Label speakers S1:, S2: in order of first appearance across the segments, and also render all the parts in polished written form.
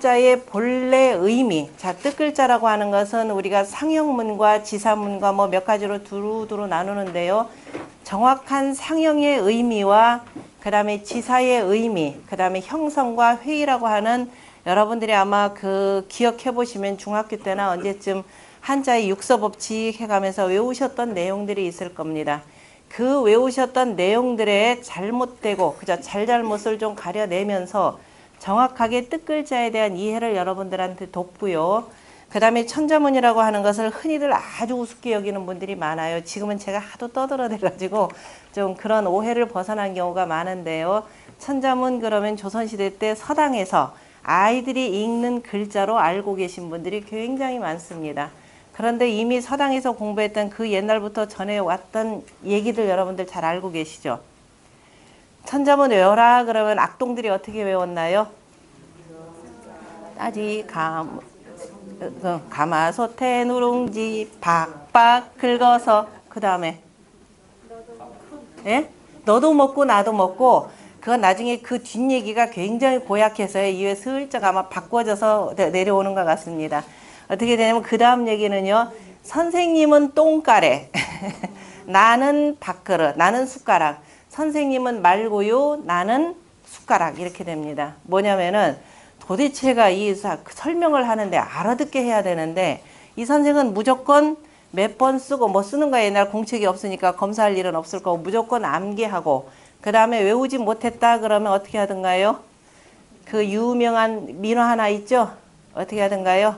S1: 뜻글자의 본래 의미. 자, 뜻글자라고 하는 것은 우리가 상형문과 지사문과 뭐 몇 가지로 두루두루 나누는데요. 정확한 상형의 의미와 그 다음에 지사의 의미, 그 다음에 형성과 회의라고 하는 여러분들이 아마 그 기억해 보시면 중학교 때나 언제쯤 한자의 육서법칙 해가면서 외우셨던 내용들이 있을 겁니다. 그 외우셨던 내용들의 잘못되고 그저 잘잘못을 좀 가려내면서 정확하게 뜻글자에 대한 이해를 여러분들한테 돕고요. 그 다음에 천자문이라고 하는 것을 흔히들 아주 우습게 여기는 분들이 많아요. 지금은 제가 하도 떠들어대가지고 좀 그런 오해를 벗어난 경우가 많은데요. 천자문 그러면 조선시대 때 서당에서 아이들이 읽는 글자로 알고 계신 분들이 굉장히 많습니다. 그런데 이미 서당에서 공부했던 그 옛날부터 전해왔던 얘기들 여러분들 잘 알고 계시죠? 천자문 외워라 그러면 악동들이 어떻게 외웠나요? 따지 가마솥에 누룽지 박박 긁어서 그 다음에 예? 너도 먹고 나도 먹고 그건 나중에 그 뒷얘기가 굉장히 고약해서요. 이후에 슬쩍 아마 바꿔져서 내려오는 것 같습니다. 어떻게 되냐면 그 다음 얘기는요. 선생님은 똥가래 나는 밥그릇 나는 숟가락 선생님은 말고요 나는 숟가락 이렇게 됩니다. 뭐냐면은 도대체가 이 설명을 하는데 알아듣게 해야 되는데 이 선생은 무조건 몇 번 쓰고 뭐 쓰는 거 옛날 공책이 없으니까 검사할 일은 없을 거고 무조건 암기하고 그 다음에 외우지 못했다 그러면 어떻게 하던가요? 그 유명한 민화 하나 있죠? 어떻게 하던가요?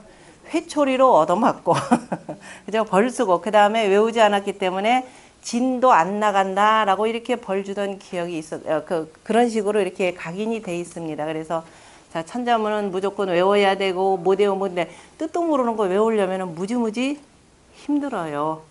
S1: 회초리로 얻어맞고 그죠? 벌 쓰고 그 다음에 외우지 않았기 때문에 진도 안 나간다라고 이렇게 벌 주던 기억이 그런 식으로 이렇게 각인이 돼 있습니다. 그래서 자, 천자문은 무조건 외워야 되고 못 외우면 뜻도 모르는 거 외우려면 무지무지 힘들어요.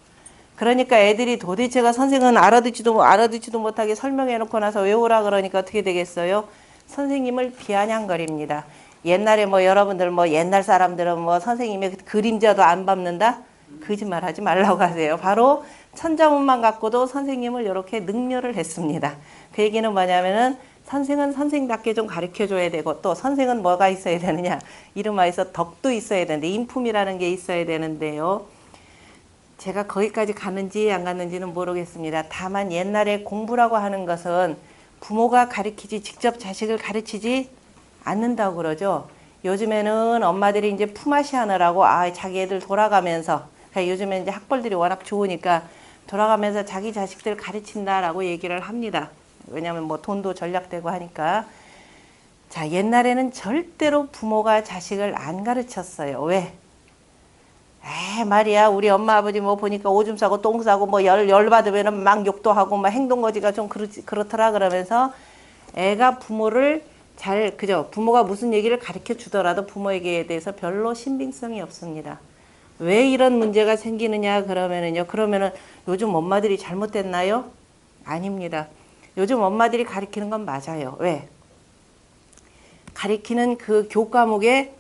S1: 그러니까 애들이 도대체가 선생은 알아듣지도 못하게 설명해 놓고 나서 외우라 그러니까 어떻게 되겠어요? 선생님을 비아냥거립니다. 옛날에 뭐 여러분들 뭐 옛날 사람들은 뭐 선생님의 그림자도 안 밟는다? 거짓말 하지 말라고 하세요. 바로 천자문만 갖고도 선생님을 이렇게 능멸을 했습니다. 그 얘기는 뭐냐면은 선생은 선생답게 좀 가르쳐줘야 되고 또 선생은 뭐가 있어야 되느냐. 이름하여서 덕도 있어야 되는데 인품이라는 게 있어야 되는데요. 제가 거기까지 갔는지 안 갔는지는 모르겠습니다. 다만 옛날에 공부라고 하는 것은 부모가 가르치지 직접 자식을 가르치지 않는다고 그러죠. 요즘에는 엄마들이 이제 품앗이 하느라고 자기 애들 돌아가면서 그러니까 요즘에 이제 학벌들이 워낙 좋으니까 돌아가면서 자기 자식들 가르친다라고 얘기를 합니다. 왜냐하면 뭐 돈도 절약되고 하니까. 자, 옛날에는 절대로 부모가 자식을 안 가르쳤어요. 왜? 말이야 우리 엄마 아버지 뭐 보니까 오줌 싸고 똥 싸고 뭐 열 받으면은 막 욕도 하고 막 행동거지가 좀 그렇더라 그러면서 애가 부모를 그죠? 부모가 무슨 얘기를 가르쳐 주더라도 부모에게 대해서 별로 신빙성이 없습니다. 왜 이런 문제가 생기느냐 그러면은 요즘 엄마들이 잘못됐나요? 아닙니다. 요즘 엄마들이 가르치는 건 맞아요. 왜? 가르치는 그 교과목에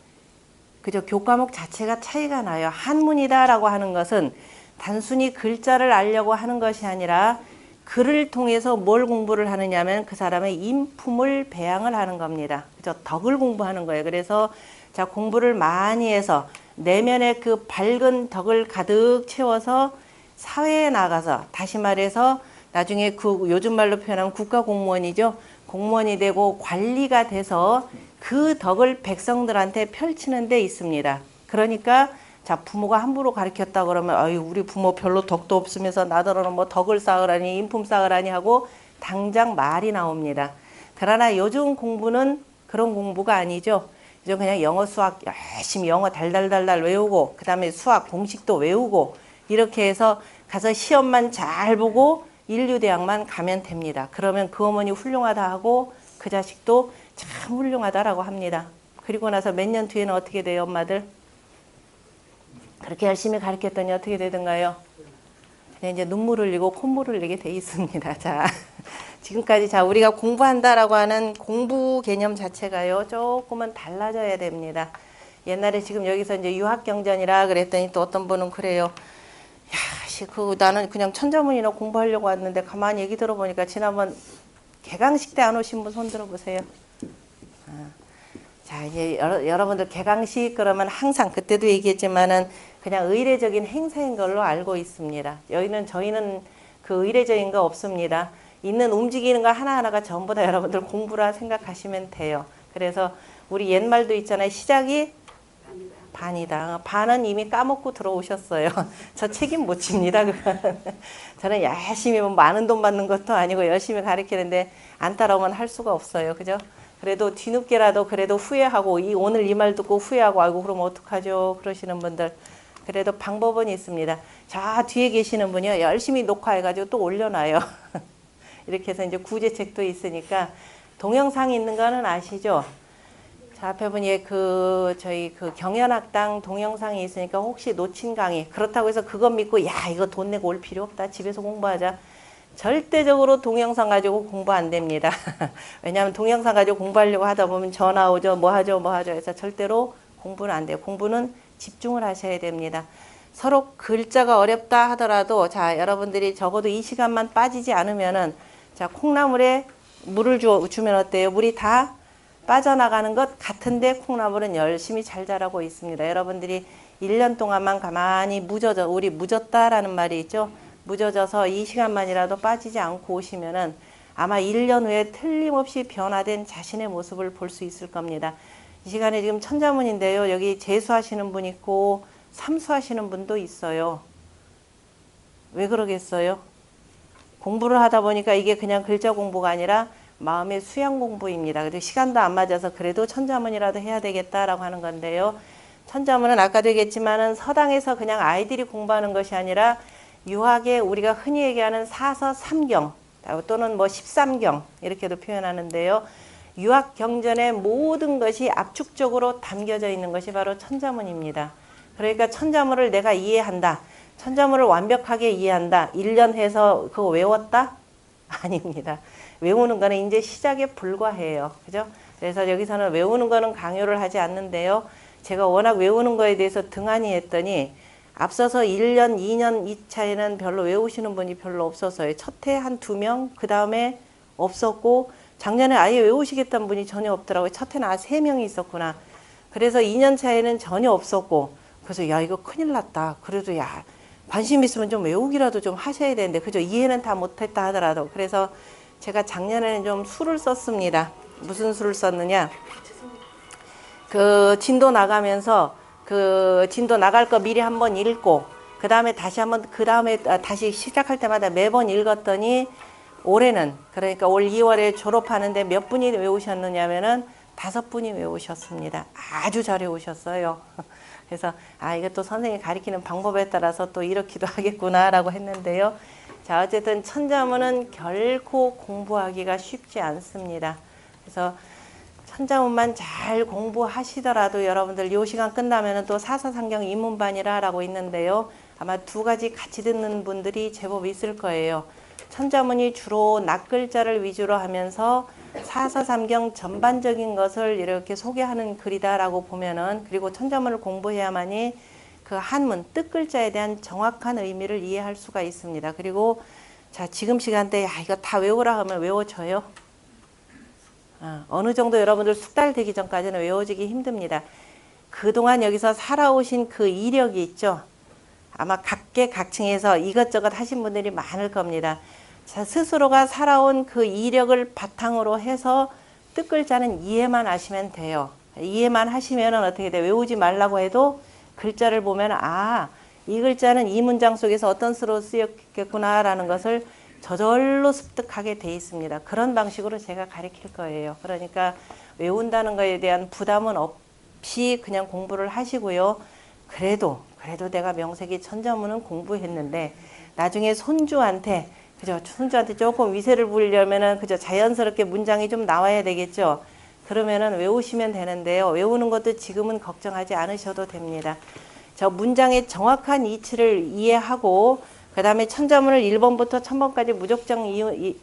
S1: 그죠? 교과목 자체가 차이가 나요. 한문이다라고 하는 것은 단순히 글자를 알려고 하는 것이 아니라 글을 통해서 뭘 공부를 하느냐면 그 사람의 인품을 배양을 하는 겁니다. 그죠? 덕을 공부하는 거예요. 그래서 자, 공부를 많이 해서 내면에 그 밝은 덕을 가득 채워서 사회에 나가서 다시 말해서 나중에 그 요즘 말로 표현하면 국가공무원이죠. 공무원이 되고 관리가 돼서 그 덕을 백성들한테 펼치는 데 있습니다. 그러니까 자, 부모가 함부로 가르쳤다 그러면 아유 우리 부모 별로 덕도 없으면서 나더러는 뭐 덕을 쌓으라니 인품 쌓으라니 하고 당장 말이 나옵니다. 그러나 요즘 공부는 그런 공부가 아니죠. 요즘 그냥 영어 수학 열심히 영어 달달달달 외우고 그 다음에 수학 공식도 외우고 이렇게 해서 가서 시험만 잘 보고 인류대학만 가면 됩니다. 그러면 그 어머니 훌륭하다 하고 그 자식도 참 훌륭하다라고 합니다. 그리고 나서 몇 년 뒤에는 어떻게 돼요, 엄마들? 그렇게 열심히 가르쳤더니 어떻게 되던가요? 그냥 이제 눈물을 흘리고 콧물을 흘리게 돼 있습니다. 자, 지금까지 자 우리가 공부한다라고 하는 공부 개념 자체가요 조금은 달라져야 됩니다. 옛날에 지금 여기서 이제 유학경전이라 그랬더니 또 어떤 분은 그래요. 야, 나는 그냥 천자문이나 공부하려고 왔는데 가만히 얘기 들어보니까 지난번 개강식 때 안 오신 분 손 들어보세요. 자, 이제 여러분들 개강식 그러면 항상 그때도 얘기했지만은 그냥 의례적인 행사인 걸로 알고 있습니다. 저희는 그 의례적인 거 없습니다. 있는 움직이는 거 하나하나가 전부 다 여러분들 공부라 생각하시면 돼요. 그래서 우리 옛말도 있잖아요. 시작이 반이다. 반은 이미 까먹고 들어오셨어요. 저 책임 못 집니다. 저는 열심히 많은 돈 받는 것도 아니고 열심히 가르치는데 안 따라오면 할 수가 없어요. 그죠? 그래도 뒤늦게라도 그래도 후회하고 오늘 이 말 듣고 후회하고 아이고 그럼 어떡하죠? 그러시는 분들 그래도 방법은 있습니다. 저 뒤에 계시는 분이요. 열심히 녹화해가지고 또 올려놔요. 이렇게 해서 이제 구제책도 있으니까 동영상이 있는 거는 아시죠? 자, 앞에 보니 저희 경연학당 동영상이 있으니까 혹시 놓친 강의 그렇다고 해서 그것 믿고 야 이거 돈 내고 올 필요 없다 집에서 공부하자. 절대적으로 동영상 가지고 공부 안 됩니다. 왜냐하면 동영상 가지고 공부하려고 하다 보면 전화 오죠 뭐 하죠 해서 절대로 공부는 안 돼요. 공부는 집중을 하셔야 됩니다. 서로 글자가 어렵다 하더라도 자 여러분들이 적어도 이 시간만 빠지지 않으면은 자 콩나물에 물을 주면 어때요? 물이 다 빠져나가는 것 같은데 콩나물은 열심히 잘 자라고 있습니다. 여러분들이 1년 동안만 가만히 우리 묻었다라는 말이 있죠. 묻어져서 이 시간만이라도 빠지지 않고 오시면은 아마 1년 후에 틀림없이 변화된 자신의 모습을 볼 수 있을 겁니다. 이 시간에 지금 천자문인데요. 여기 재수하시는 분 있고 삼수하시는 분도 있어요. 왜 그러겠어요? 공부를 하다 보니까 이게 그냥 글자 공부가 아니라 마음의 수양 공부입니다. 그래서 시간도 안 맞아서 그래도 천자문이라도 해야 되겠다라고 하는 건데요. 천자문은 아까도 얘기했지만은 서당에서 그냥 아이들이 공부하는 것이 아니라 유학에 우리가 흔히 얘기하는 사서 삼경 또는 뭐 13경 이렇게도 표현하는데요. 유학 경전의 모든 것이 압축적으로 담겨져 있는 것이 바로 천자문입니다. 그러니까 천자문을 내가 이해한다. 천자문을 완벽하게 이해한다. 1년 해서 그거 외웠다? 아닙니다. 외우는 거는 이제 시작에 불과해요. 그죠? 그래서 여기서는 외우는 거는 강요를 하지 않는데요. 제가 워낙 외우는 거에 대해서 등한히 했더니 앞서서 1년, 2년 이 차에는 별로 외우시는 분이 별로 없어서요. 첫 해 한 2명, 그 다음에 없었고 작년에 아예 외우시겠다는 분이 전혀 없더라고요. 첫 해는 3명이 있었구나. 그래서 2년 차에는 전혀 없었고 그래서 야 이거 큰일 났다. 그래도 야 관심 있으면 좀 외우기라도 좀 하셔야 되는데 그죠? 이해는 다 못했다 하더라도 그래서 제가 작년에는 좀 수를 썼습니다. 무슨 수를 썼느냐? 진도 나가면서 진도 나갈 거 미리 한번 읽고 그 다음에 다시 시작할 때마다 매번 읽었더니 올해는 그러니까 올 2월에 졸업하는데 몇 분이 외우셨느냐면은 5분이 외우셨습니다. 아주 잘 외우셨어요. 그래서 이것도 선생님이 가르치는 방법에 따라서 또 이렇기도 하겠구나라고 했는데요. 자, 어쨌든 천자문은 결코 공부하기가 쉽지 않습니다. 그래서 천자문만 잘 공부하시더라도 여러분들 이 시간 끝나면 또 사서삼경 입문반이라고 있는데요. 아마 2가지 같이 듣는 분들이 제법 있을 거예요. 천자문이 주로 낱글자를 위주로 하면서 사서삼경 전반적인 것을 이렇게 소개하는 글이다라고 보면은 그리고 천자문을 공부해야만이 그 한문 뜻글자에 대한 정확한 의미를 이해할 수가 있습니다. 그리고 자 지금 시간대에 이거 다 외우라 하면 외워져요? 어느 정도 여러분들 숙달 되기 전까지는 외워지기 힘듭니다. 그동안 여기서 살아오신 그 이력이 있죠. 아마 각계각층에서 이것저것 하신 분들이 많을 겁니다. 자, 스스로가 살아온 그 이력을 바탕으로 해서 뜻글자는 이해만 하시면 돼요. 이해만 하시면 어떻게 돼? 외우지 말라고 해도 글자를 보면 이 글자는 이 문장 속에서 어떤 수로 쓰였겠구나라는 것을 저절로 습득하게 돼 있습니다. 그런 방식으로 제가 가르칠 거예요. 그러니까 외운다는 것에 대한 부담은 없이 그냥 공부를 하시고요. 그래도 내가 명색이 천자문은 공부했는데 나중에 손주한테 조금 위세를 부리려면은 자연스럽게 문장이 좀 나와야 되겠죠. 그러면은 외우시면 되는데요. 외우는 것도 지금은 걱정하지 않으셔도 됩니다. 저 문장의 정확한 이치를 이해하고 그 다음에 천자문을 1번부터 1000번까지 무작정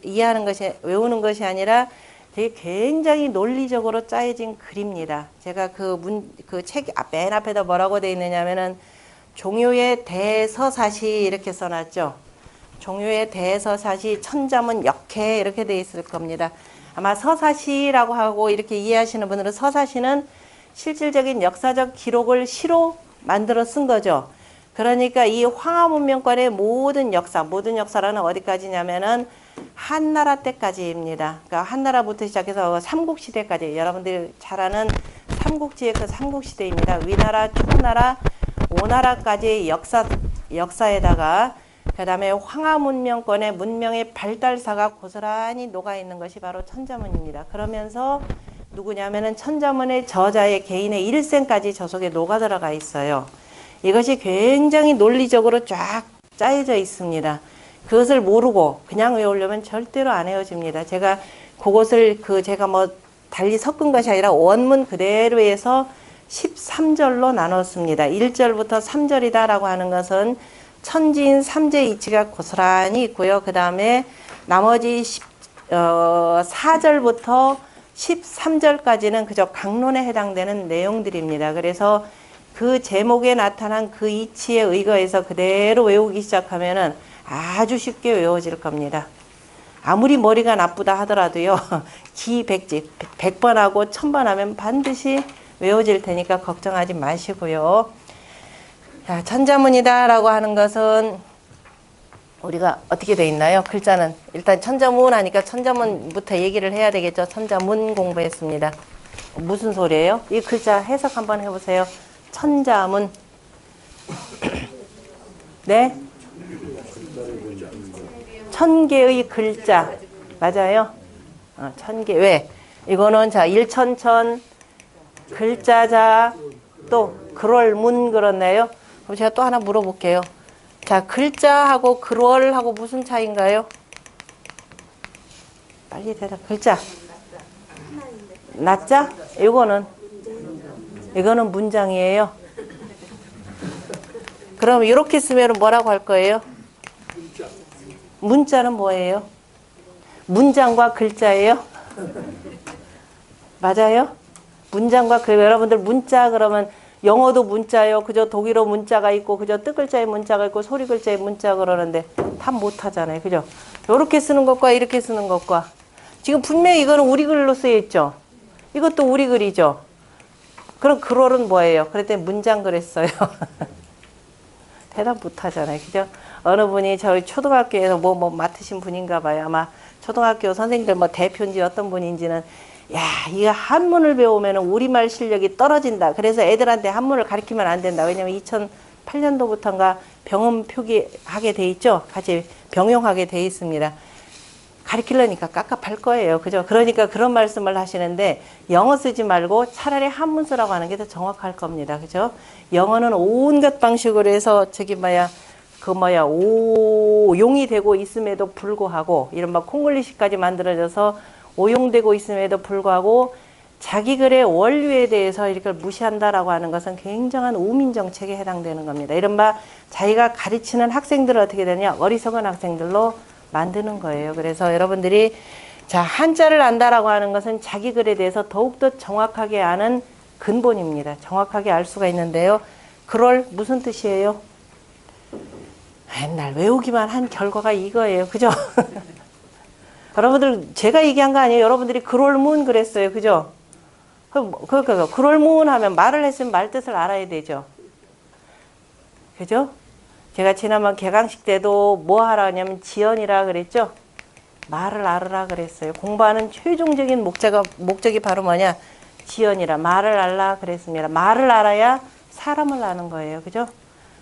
S1: 이해하는 것이 외우는 것이 아니라 되게 굉장히 논리적으로 짜여진 글입니다. 제가 그 책 맨 앞에다 뭐라고 되어 있느냐면은 종요의 대서사시 이렇게 써놨죠. 종요의 대서사시 천자문 역해 이렇게 되어 있을 겁니다. 아마 서사시라고 하고 이렇게 이해하시는 분들은 서사시는 실질적인 역사적 기록을 시로 만들어 쓴 거죠. 그러니까 이 황하문명권의 모든 역사라는 어디까지냐면은 한나라 때까지입니다. 그러니까 한나라부터 시작해서 삼국시대까지, 여러분들이 잘 아는 삼국지의 그 삼국시대입니다. 위나라, 초나라, 오나라까지 역사에다가 그 다음에 황하문명권의 문명의 발달사가 고스란히 녹아있는 것이 바로 천자문입니다. 그러면서 누구냐면은 천자문의 저자의 개인의 일생까지 저 속에 녹아 들어가 있어요. 이것이 굉장히 논리적으로 쫙 짜여져 있습니다. 그것을 모르고 그냥 외우려면 절대로 안 외워집니다. 제가 그것을 제가 뭐 달리 섞은 것이 아니라 원문 그대로 해서 13절로 나눴습니다. 1절부터 3절이다라고 하는 것은 천지인 삼재 이치가 고스란히 있고요. 그 다음에 나머지 4절부터 13절까지는 그저 강론에 해당되는 내용들입니다. 그래서 그 제목에 나타난 그 이치에 의거해서 그대로 외우기 시작하면은 아주 쉽게 외워질 겁니다. 아무리 머리가 나쁘다 하더라도요. 기백지 100번 하고 1000번 하면 반드시 외워질 테니까 걱정하지 마시고요. 자, 천자문이다 라고 하는 것은 우리가 어떻게 돼 있나요? 글자는 일단 천자문 하니까 천자문부터 얘기를 해야 되겠죠. 천자문 공부했습니다. 무슨 소리예요? 이 글자 해석 한번 해보세요. 천자문. 네? 1000개의 글자. 맞아요? 1000개. 왜? 이거는 자, 일천천, 글자자, 또 글월문 그렇네요. 그럼 제가 또 하나 물어볼게요. 자, 글자하고 글월하고 무슨 차이인가요? 빨리 대답. 글자. 낮자? 이거는 문장이에요. 그럼 이렇게 쓰면 뭐라고 할 거예요? 문자는 뭐예요? 문장과 글자예요? 맞아요? 문장과 여러분들 문자 그러면 영어도 문자요. 그저 독일어 문자가 있고 그저 뜻글자의 문자가 있고 소리글자의 문자 그러는데 다 못하잖아요. 그죠? 이렇게 쓰는 것과 이렇게 쓰는 것과 지금 분명히 이거는 우리 글로 쓰여 있죠. 이것도 우리 글이죠. 그럼 글월은 뭐예요? 그랬더니 문장 그랬어요. 대답 못하잖아요. 그죠? 어느 분이 저희 초등학교에서 뭐 맡으신 분인가 봐요. 아마 초등학교 선생님들 뭐 대표인지 어떤 분인지는 야, 이거 한문을 배우면 우리말 실력이 떨어진다. 그래서 애들한테 한문을 가르치면 안 된다. 왜냐면 2008년도부터인가 병음 표기하게 돼 있죠. 같이 병용하게 돼 있습니다. 가르치려니까 깝깝할 거예요. 그죠? 그러니까 그런 말씀을 하시는데 영어 쓰지 말고 차라리 한문 쓰라고 하는 게 더 정확할 겁니다. 그죠? 영어는 온갖 방식으로 해서 오용이 되고 있음에도 불구하고 이른바 콩글리시까지 만들어져서 오용되고 있음에도 불구하고 자기 글의 원류에 대해서 이렇게 무시한다라고 하는 것은 굉장한 우민 정책에 해당되는 겁니다. 이른바 자기가 가르치는 학생들은 어떻게 되냐? 어리석은 학생들로 만드는 거예요. 그래서 여러분들이 자, 한자를 안다라고 하는 것은 자기 글에 대해서 더욱더 정확하게 아는 근본입니다. 정확하게 알 수가 있는데요. 그럴 무슨 뜻이에요? 맨날 외우기만 한 결과가 이거예요. 그죠? 여러분들 제가 얘기한 거 아니에요. 여러분들이 그럴문 그랬어요. 그죠? 그럴문 하면 말을 했으면 말 뜻을 알아야 되죠. 그죠? 제가 지난번 개강식 때도 뭐 하라 하냐면 지연이라 그랬죠. 말을 알으라 그랬어요. 공부하는 최종적인 목적이 바로 뭐냐? 지연이라 말을 알라 그랬습니다. 말을 알아야 사람을 아는 거예요. 그죠?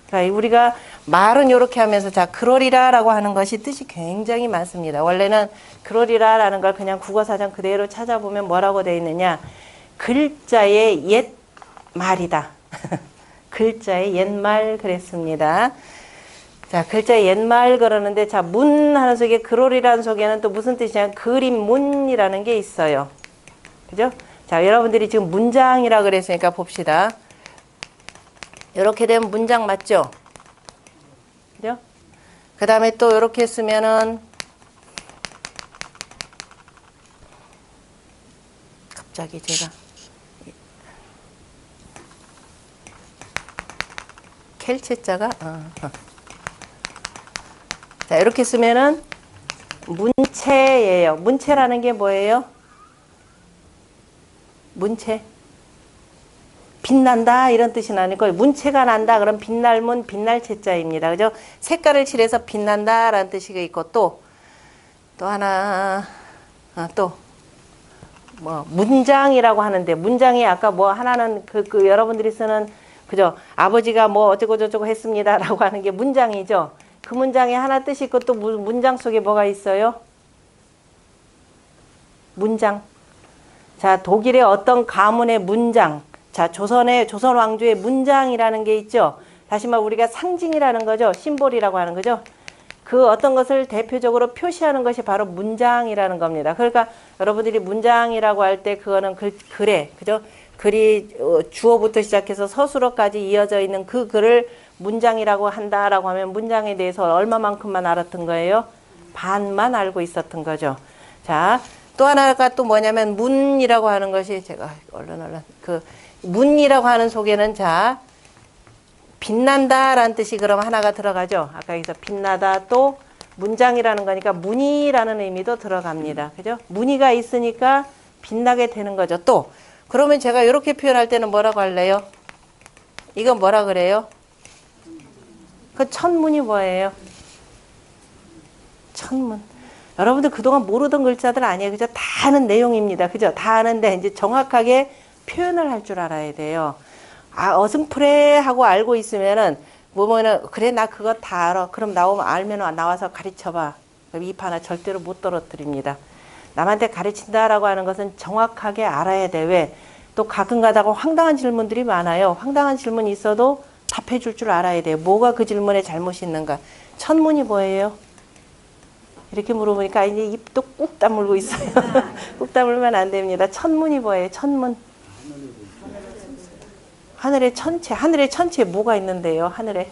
S1: 그러니까 우리가 말은 이렇게 하면서 자, 그러리라라고 하는 것이 뜻이 굉장히 많습니다. 원래는 그러리라라는 걸 그냥 국어사전 그대로 찾아보면 뭐라고 되어 있느냐? 글자의 옛 말이다. 글자의 옛말 그랬습니다. 자, 글자의 옛말 그러는데 자, 문 하는 속에 그러리라는 속에는 또 무슨 뜻이냐면 그림문이라는 게 있어요. 그죠? 자, 여러분들이 지금 문장이라 그랬으니까 봅시다. 이렇게 되면 문장 맞죠? 그죠? 그 다음에 또 이렇게 쓰면은 갑자기 제가 켈체자가 자, 이렇게 쓰면은 문체예요. 문체라는 게 뭐예요? 문체. 빛난다 이런 뜻은 아니고 문체가 난다 그럼 빛날문 빛날체자입니다. 그죠? 색깔을 칠해서 빛난다 라는 뜻이 있고 또 하나 또 뭐 문장이라고 하는데 문장이 아까 뭐 하나는 그 여러분들이 쓰는 그죠? 아버지가 뭐 어쩌고 저쩌고 했습니다라고 하는 게 문장이죠. 그 문장에 하나 뜻이 있고 또 문장 속에 뭐가 있어요? 문장. 자, 독일의 어떤 가문의 문장. 자, 조선 왕조의 문장이라는 게 있죠. 다시 말해 우리가 상징이라는 거죠. 심볼이라고 하는 거죠. 그 어떤 것을 대표적으로 표시하는 것이 바로 문장이라는 겁니다. 그러니까 여러분들이 문장이라고 할 때 그거는 글에 그죠? 글이 주어부터 시작해서 서술어까지 이어져 있는 그 글을 문장이라고 한다라고 하면 문장에 대해서 얼마만큼만 알았던 거예요? 반만 알고 있었던 거죠. 자, 또 하나가 또 뭐냐면 문이라고 하는 것이 제가 얼른 그 문이라고 하는 속에는 자 빛난다라는 뜻이 그럼 하나가 들어가죠. 아까 여기서 빛나다 또 문장이라는 거니까 문이라는 의미도 들어갑니다. 그죠? 문이가 있으니까 빛나게 되는 거죠. 또 그러면 제가 이렇게 표현할 때는 뭐라고 할래요? 이건 뭐라 그래요? 그 천문이 뭐예요? 천문. 여러분들 그동안 모르던 글자들 아니에요. 그죠? 다 아는 내용입니다. 그죠? 다 아는데 이제 정확하게 표현을 할 줄 알아야 돼요. 아, 어슴푸레 하고 알고 있으면은 뭐면은 그래 나 그거 다 알아. 그럼 알면 나와서 가르쳐봐. 그럼 입 하나 절대로 못 떨어뜨립니다. 남한테 가르친다라고 하는 것은 정확하게 알아야 돼. 왜? 또 가끔 가다가 황당한 질문들이 많아요. 황당한 질문이 있어도 답해 줄 줄 알아야 돼요. 뭐가 그 질문에 잘못이 있는가? 천문이 뭐예요? 이렇게 물어보니까 이제 입도 꾹 다물고 있어요. 꾹 다물면 안 됩니다. 천문이 뭐예요? 천문. 하늘의 천체 뭐가 있는데요? 하늘에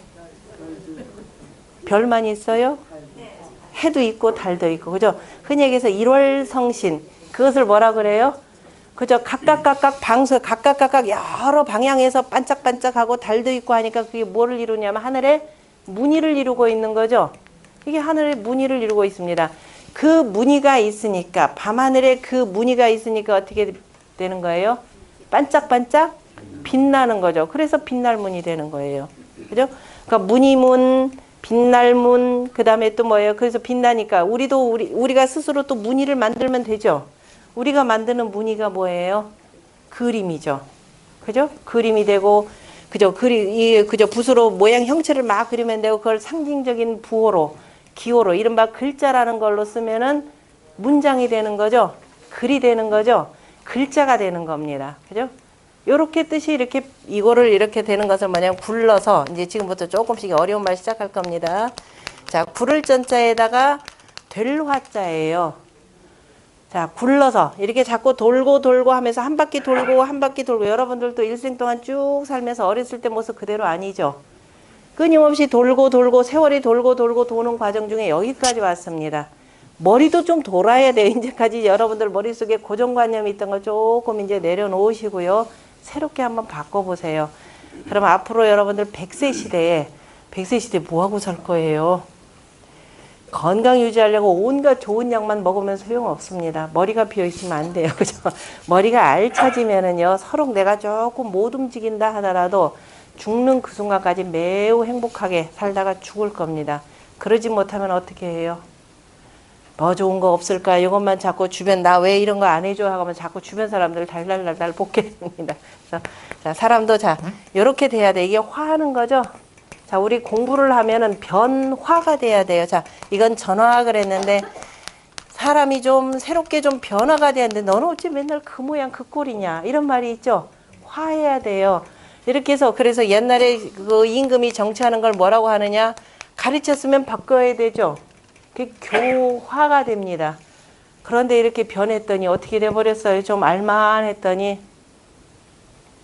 S1: 별만 있어요? 해도 있고 달도 있고 그죠? 흔히 얘기해서 일월성신 그것을 뭐라 그래요? 그죠? 각각 여러 방향에서 반짝반짝하고 달도 있고 하니까 그게 뭐를 이루냐면 하늘에 무늬를 이루고 있는 거죠. 이게 하늘에 무늬를 이루고 있습니다. 그 무늬가 있으니까 밤하늘에 그 무늬가 있으니까 어떻게 되는 거예요? 반짝반짝 빛나는 거죠. 그래서 빛날문이 되는 거예요. 그죠? 그러니까 무늬문, 빛날문, 그 다음에 또 뭐예요? 그래서 빛나니까 우리가 스스로 또 무늬를 만들면 되죠. 우리가 만드는 무늬가 뭐예요? 그림이죠. 그죠? 그림이 되고, 그죠? 그죠? 붓으로 모양 형체를 막 그리면 되고, 그걸 상징적인 부호로, 기호로, 이른바 글자라는 걸로 쓰면은 문장이 되는 거죠. 글이 되는 거죠. 글자가 되는 겁니다. 그죠? 요렇게 뜻이 이거를 이렇게 되는 것을 뭐냐면 굴러서, 이제 지금부터 조금씩 어려운 말 시작할 겁니다. 자, 구를 전자에다가 될 화자예요. 자, 굴러서 이렇게 자꾸 돌고 하면서 한 바퀴 돌고 여러분들도 일생 동안 쭉 살면서 어렸을 때 모습 그대로 아니죠. 끊임없이 돌고 세월이 돌고 도는 과정 중에 여기까지 왔습니다. 머리도 좀 돌아야 돼요. 이제까지 여러분들 머릿속에 고정관념이 있던 거 조금 이제 내려놓으시고요. 새롭게 한번 바꿔보세요. 그럼 앞으로 여러분들 100세 시대에 뭐하고 살 거예요? 건강 유지하려고 온갖 좋은 약만 먹으면 소용없습니다. 머리가 비어있으면 안 돼요. 그죠? 머리가 알차지면은요, 서로 내가 조금 못 움직인다 하더라도 죽는 그 순간까지 매우 행복하게 살다가 죽을 겁니다. 그러지 못하면 어떻게 해요? 뭐 좋은 거 없을까? 이것만 자꾸 주변 나 왜 이런 거 안 해줘? 하면 자꾸 주변 사람들 달달달달 볶게 됩니다. 그래서 자, 사람도 자, 요렇게 돼야 돼. 이게 화하는 거죠? 자, 우리 공부를 하면은 변화가 돼야 돼요. 자, 이건 전화 그랬는데 사람이 좀 새롭게 좀 변화가 돼야 되는데 너는 어찌 맨날 그 모양 그 꼴이냐? 이런 말이 있죠? 화해야 돼요. 이렇게 해서 그래서 옛날에 그 임금이 정치하는 걸 뭐라고 하느냐? 가르쳤으면 바꿔야 되죠. 그게 교화가 됩니다. 그런데 이렇게 변했더니 어떻게 돼버렸어요? 좀 알만했더니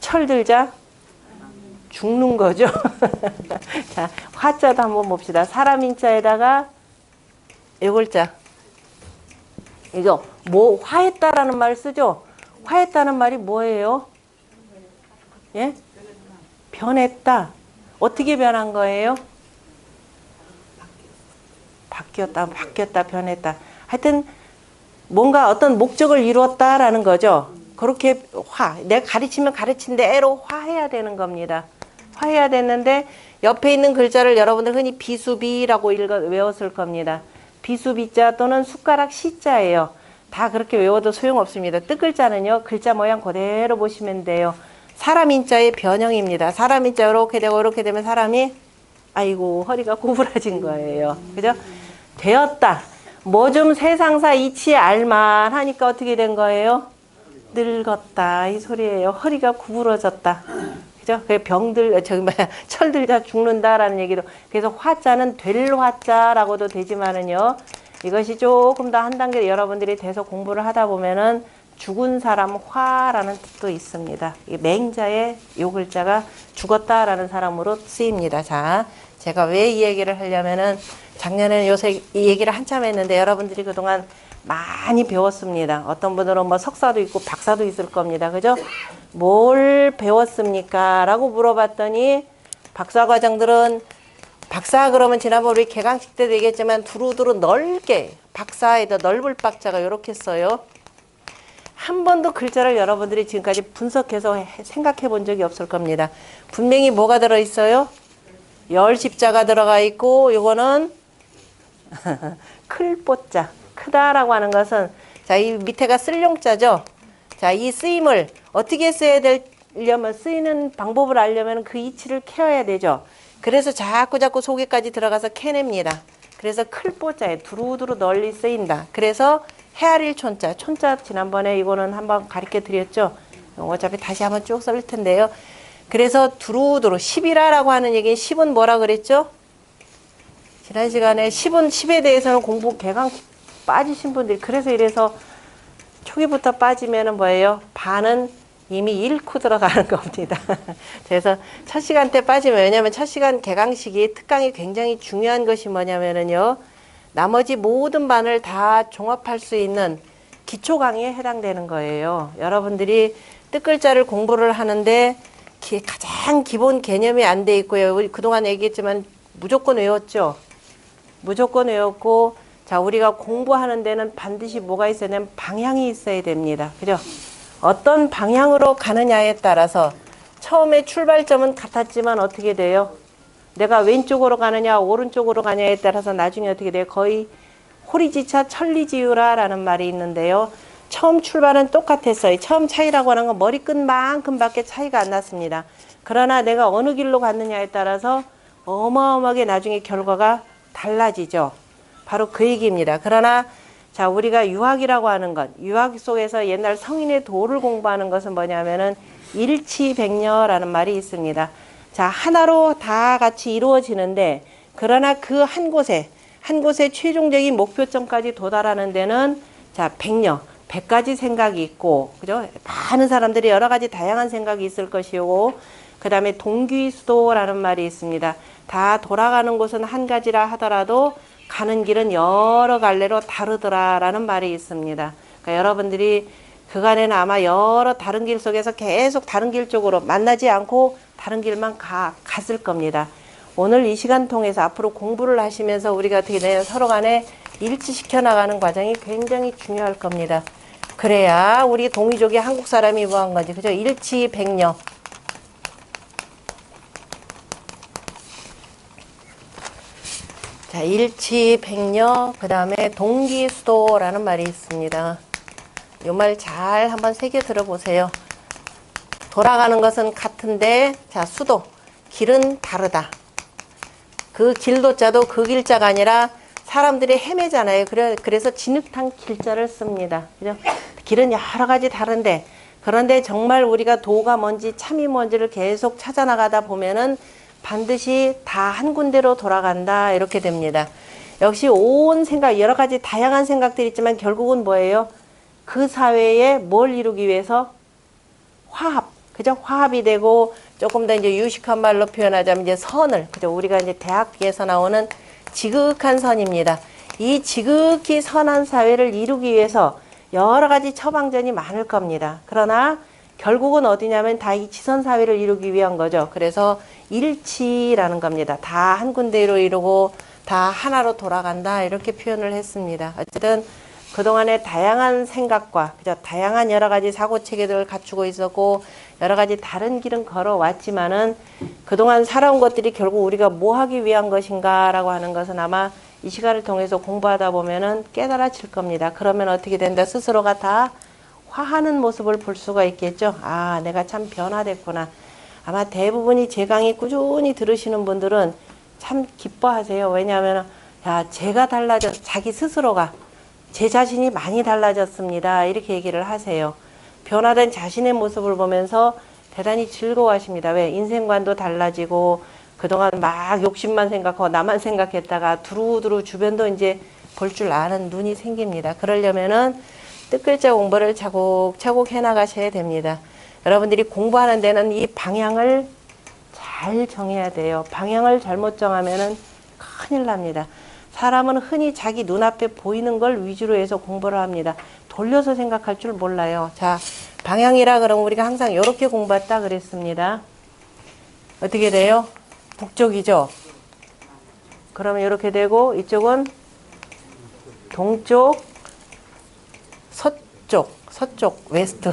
S1: 철들자 죽는 거죠. 자, 화자도 한번 봅시다. 사람 인자에다가 요글자. 이거 뭐 화했다라는 말 쓰죠? 화했다는 말이 뭐예요? 예? 변했다. 어떻게 변한 거예요? 바뀌었다, 변했다. 하여튼 뭔가 어떤 목적을 이루었다라는 거죠. 그렇게 내가 가르치면 가르친 대로 화해야 되는 겁니다. 화해야 되는데 옆에 있는 글자를 여러분들 흔히 비수비라고 외웠을 겁니다. 비수비자 또는 숟가락 시자예요. 다 그렇게 외워도 소용없습니다. 뜻글자는요, 글자 모양 그대로 보시면 돼요. 사람 인자의 변형입니다. 사람 인자 이렇게 되고 이렇게 되면 사람이 아이고 허리가 구부러진 거예요. 그죠? 되었다. 뭐 좀 세상사 이치 알만 하니까 어떻게 된 거예요? 늙었다 이 소리예요. 허리가 구부러졌다. 그죠? 병들 철들자 죽는다라는 얘기로. 그래서 화자는 될 화자라고도 되지만은요. 이것이 조금 더 한 단계 여러분들이 돼서 공부를 하다 보면은 죽은 사람 화라는 뜻도 있습니다. 맹자의 요 글자가 죽었다라는 사람으로 쓰입니다. 자, 제가 왜 이 얘기를 하려면은 작년에는 요새 이 얘기를 한참 했는데 여러분들이 그동안 많이 배웠습니다. 어떤 분들은 뭐 석사도 있고 박사도 있을 겁니다. 그죠? 뭘 배웠습니까? 라고 물어봤더니 박사과정들은 박사 그러면 지난번 우리 개강식 때도 얘기했지만 두루두루 넓게 박사에다 넓을 박자가 이렇게 써요. 한 번도 글자를 여러분들이 지금까지 분석해서 생각해 본 적이 없을 겁니다. 분명히 뭐가 들어있어요? 열십자가 들어가 있고 요거는 클뽀자 크다라고 하는 것은 자, 이 밑에가 쓸용자죠. 자, 이 쓰임을 어떻게 써야 되려면 쓰이는 방법을 알려면 그 이치를 캐야 되죠. 그래서 자꾸 속에까지 들어가서 캐냅니다. 그래서 클뽀자에 두루두루 널리 쓰인다. 그래서 헤아릴 촌자, 촌자 지난번에 이거는 한번 가르쳐 드렸죠. 어차피 다시 한번 쭉 썰 텐데요. 그래서 두루두루 10이라고 하는 얘기는 10은 뭐라 그랬죠? 지난 시간에 10에 대해서는 공부 개강 빠지신 분들이 그래서 이래서 초기부터 빠지면은 뭐예요? 반은 이미 잃고 들어가는 겁니다. 그래서 첫 시간 때 빠지면 왜냐면 첫 시간 개강식이 특강이 굉장히 중요한 것이 뭐냐면은요. 나머지 모든 반을 다 종합할 수 있는 기초 강의에 해당되는 거예요. 여러분들이 뜻글자를 공부를 하는데 가장 기본 개념이 안 돼 있고요. 우리 그동안 얘기했지만 무조건 외웠죠. 무조건 외웠고 자 우리가 공부하는 데는 반드시 뭐가 있어야 되냐면 방향이 있어야 됩니다. 그죠? 어떤 방향으로 가느냐에 따라서 처음에 출발점은 같았지만 어떻게 돼요? 내가 왼쪽으로 가느냐 오른쪽으로 가냐에 따라서 나중에 어떻게 돼요? 거의 호리지차 천리지유라라는 말이 있는데요. 처음 출발은 똑같았어요. 처음 차이라고 하는 건 머리끝만큼밖에 차이가 안 났습니다. 그러나 내가 어느 길로 갔느냐에 따라서 어마어마하게 나중에 결과가 달라지죠. 바로 그 얘기입니다. 그러나 자 우리가 유학이라고 하는 것, 유학 속에서 옛날 성인의 도를 공부하는 것은 뭐냐면은 일치백녀라는 말이 있습니다. 자 하나로 다 같이 이루어지는데 그러나 그 한 곳에 최종적인 목표점까지 도달하는 데는 자 백녀 100가지 생각이 있고 그죠? 많은 사람들이 여러 가지 다양한 생각이 있을 것이고 그 다음에 동귀수도라는 말이 있습니다. 다 돌아가는 곳은 한 가지라 하더라도 가는 길은 여러 갈래로 다르더라라는 말이 있습니다. 그러니까 여러분들이 그간에는 아마 여러 다른 길 속에서 계속 다른 길 쪽으로 만나지 않고 다른 길만 갔을 겁니다. 오늘 이 시간 통해서 앞으로 공부를 하시면서 우리가 어떻게 되냐 서로 간에 일치시켜 나가는 과정이 굉장히 중요할 겁니다. 그래야 우리 동이족이 한국 사람이 뭐한 거지 그죠? 일치백녀. 자, 일치백녀, 그 다음에 동기수도라는 말이 있습니다. 이 말 잘 한번 새겨 들어보세요. 돌아가는 것은 같은데, 자, 수도, 길은 다르다. 그 길도자도 그 길자가 아니라 사람들이 헤매잖아요. 그래서 진흙탕 길자를 씁니다. 그죠? 길은 여러 가지 다른데, 그런데 정말 우리가 도가 뭔지 참이 뭔지를 계속 찾아나가다 보면은 반드시 다 한 군데로 돌아간다 이렇게 됩니다. 역시 온 생각 여러 가지 다양한 생각들이 있지만 결국은 뭐예요? 그 사회에 뭘 이루기 위해서 화합 그죠? 화합이 되고 조금 더 이제 유식한 말로 표현하자면 이제 선을 그죠? 우리가 이제 대학에서 나오는 지극한 선입니다. 이 지극히 선한 사회를 이루기 위해서 여러 가지 처방전이 많을 겁니다. 그러나 결국은 어디냐면 다 이 지선사회를 이루기 위한 거죠. 그래서 일치라는 겁니다. 다 한 군데로 이루고 다 하나로 돌아간다 이렇게 표현을 했습니다. 어쨌든 그동안에 다양한 생각과 그죠? 다양한 여러 가지 사고 체계들을 갖추고 있었고 여러 가지 다른 길은 걸어왔지만은 그동안 살아온 것들이 결국 우리가 뭐 하기 위한 것인가라고 하는 것은 아마 이 시간을 통해서 공부하다 보면은 깨달아질 겁니다. 그러면 어떻게 된다? 스스로가 다 화하는 모습을 볼 수가 있겠죠. 아, 내가 참 변화됐구나. 아마 대부분이 제 강의 꾸준히 들으시는 분들은 참 기뻐하세요. 왜냐하면 야, 제가 자기 스스로가 제 자신이 많이 달라졌습니다. 이렇게 얘기를 하세요. 변화된 자신의 모습을 보면서 대단히 즐거워하십니다. 왜? 인생관도 달라지고 그동안 막 욕심만 생각하고 나만 생각했다가 두루두루 주변도 이제 볼 줄 아는 눈이 생깁니다. 그러려면은 뜻글자 공부를 차곡차곡 해나가셔야 됩니다. 여러분들이 공부하는 데는 이 방향을 잘 정해야 돼요. 방향을 잘못 정하면은 큰일 납니다. 사람은 흔히 자기 눈앞에 보이는 걸 위주로 해서 공부를 합니다. 돌려서 생각할 줄 몰라요. 자, 방향이라 그러면 우리가 항상 이렇게 공부했다 그랬습니다. 어떻게 돼요? 북쪽이죠? 그러면 이렇게 되고 이쪽은 동쪽, 서쪽, 웨스트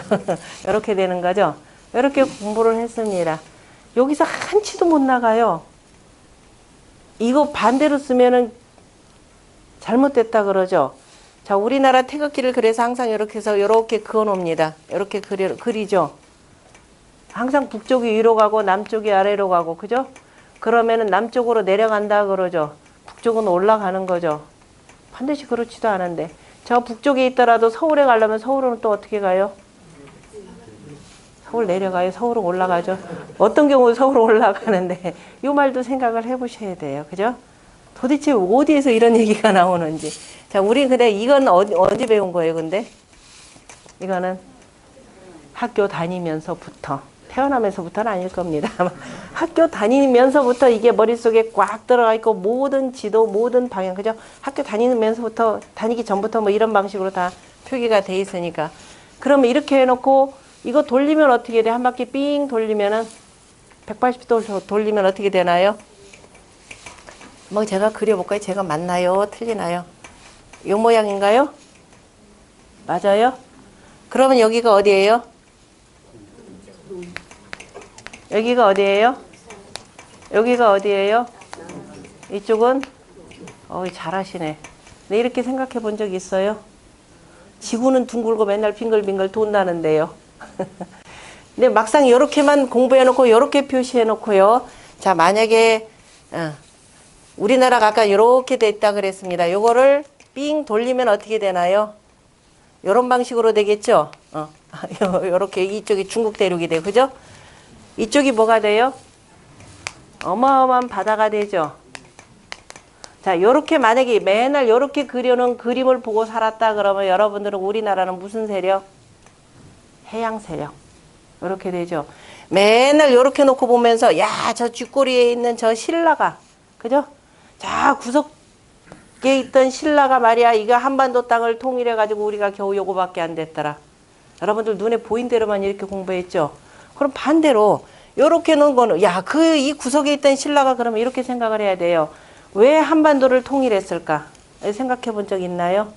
S1: 이렇게 되는 거죠. 이렇게 공부를 했습니다. 여기서 한치도 못 나가요. 이거 반대로 쓰면은 잘못됐다 그러죠. 자, 우리나라 태극기를 그래서 항상 이렇게 해서 이렇게 그어 놓습니다. 이렇게 그리죠. 항상 북쪽이 위로 가고 남쪽이 아래로 가고, 그죠? 그러면은 남쪽으로 내려간다 그러죠. 북쪽은 올라가는 거죠. 반드시 그렇지도 않은데. 저 북쪽에 있더라도 서울에 가려면 서울은 또 어떻게 가요? 서울 내려가요. 서울은 올라가죠. 어떤 경우 서울 올라가는데 이 말도 생각을 해보셔야 돼요. 그죠? 도대체 어디에서 이런 얘기가 나오는지. 자, 우리 근데 이건 언제 배운 거예요, 근데? 이거는 학교 다니면서부터. 태어나면서부터는 아닐 겁니다. 학교 다니면서부터 이게 머릿속에 꽉 들어가 있고 모든 지도, 모든 방향, 그죠? 학교 다니면서부터, 다니기 전부터 뭐 이런 방식으로 다 표기가 돼 있으니까. 그러면 이렇게 해놓고 이거 돌리면 어떻게 돼? 한 바퀴 삥 돌리면은 180도 돌리면 어떻게 되나요? 뭐 제가 그려볼까요? 제가 맞나요? 틀리나요? 이 모양인가요? 맞아요? 그러면 여기가 어디예요? 여기가 어디예요? 여기가 어디예요? 이쪽은? 잘하시네. 네, 이렇게 생각해 본 적 있어요? 지구는 둥글고 맨날 빙글빙글 돈다는데요. 근데 막상 이렇게만 공부해 놓고 이렇게 표시해 놓고요. 자, 만약에 우리나라가 아까 이렇게 돼 있다 그랬습니다. 요거를 삥 돌리면 어떻게 되나요? 요런 방식으로 되겠죠? 요렇게 이쪽이 중국 대륙이 돼요. 그죠? 이쪽이 뭐가 돼요? 어마어마한 바다가 되죠. 자, 요렇게 만약에 맨날 요렇게 그려놓은 그림을 보고 살았다 그러면 여러분들은 우리나라는 무슨 세력? 해양 세력. 요렇게 되죠. 맨날 요렇게 놓고 보면서 야, 저 쥐꼬리에 있는 저 신라가, 그죠? 자, 구석에 있던 신라가 말이야, 이거 한반도 땅을 통일해가지고 우리가 겨우 요거밖에 안 됐더라. 여러분들 눈에 보인 대로만 이렇게 공부했죠. 그럼 반대로 요렇게 놓은 거는 야, 이 구석에 있던 신라가 그러면 이렇게 생각을 해야 돼요. 왜 한반도를 통일했을까? 생각해 본 적 있나요?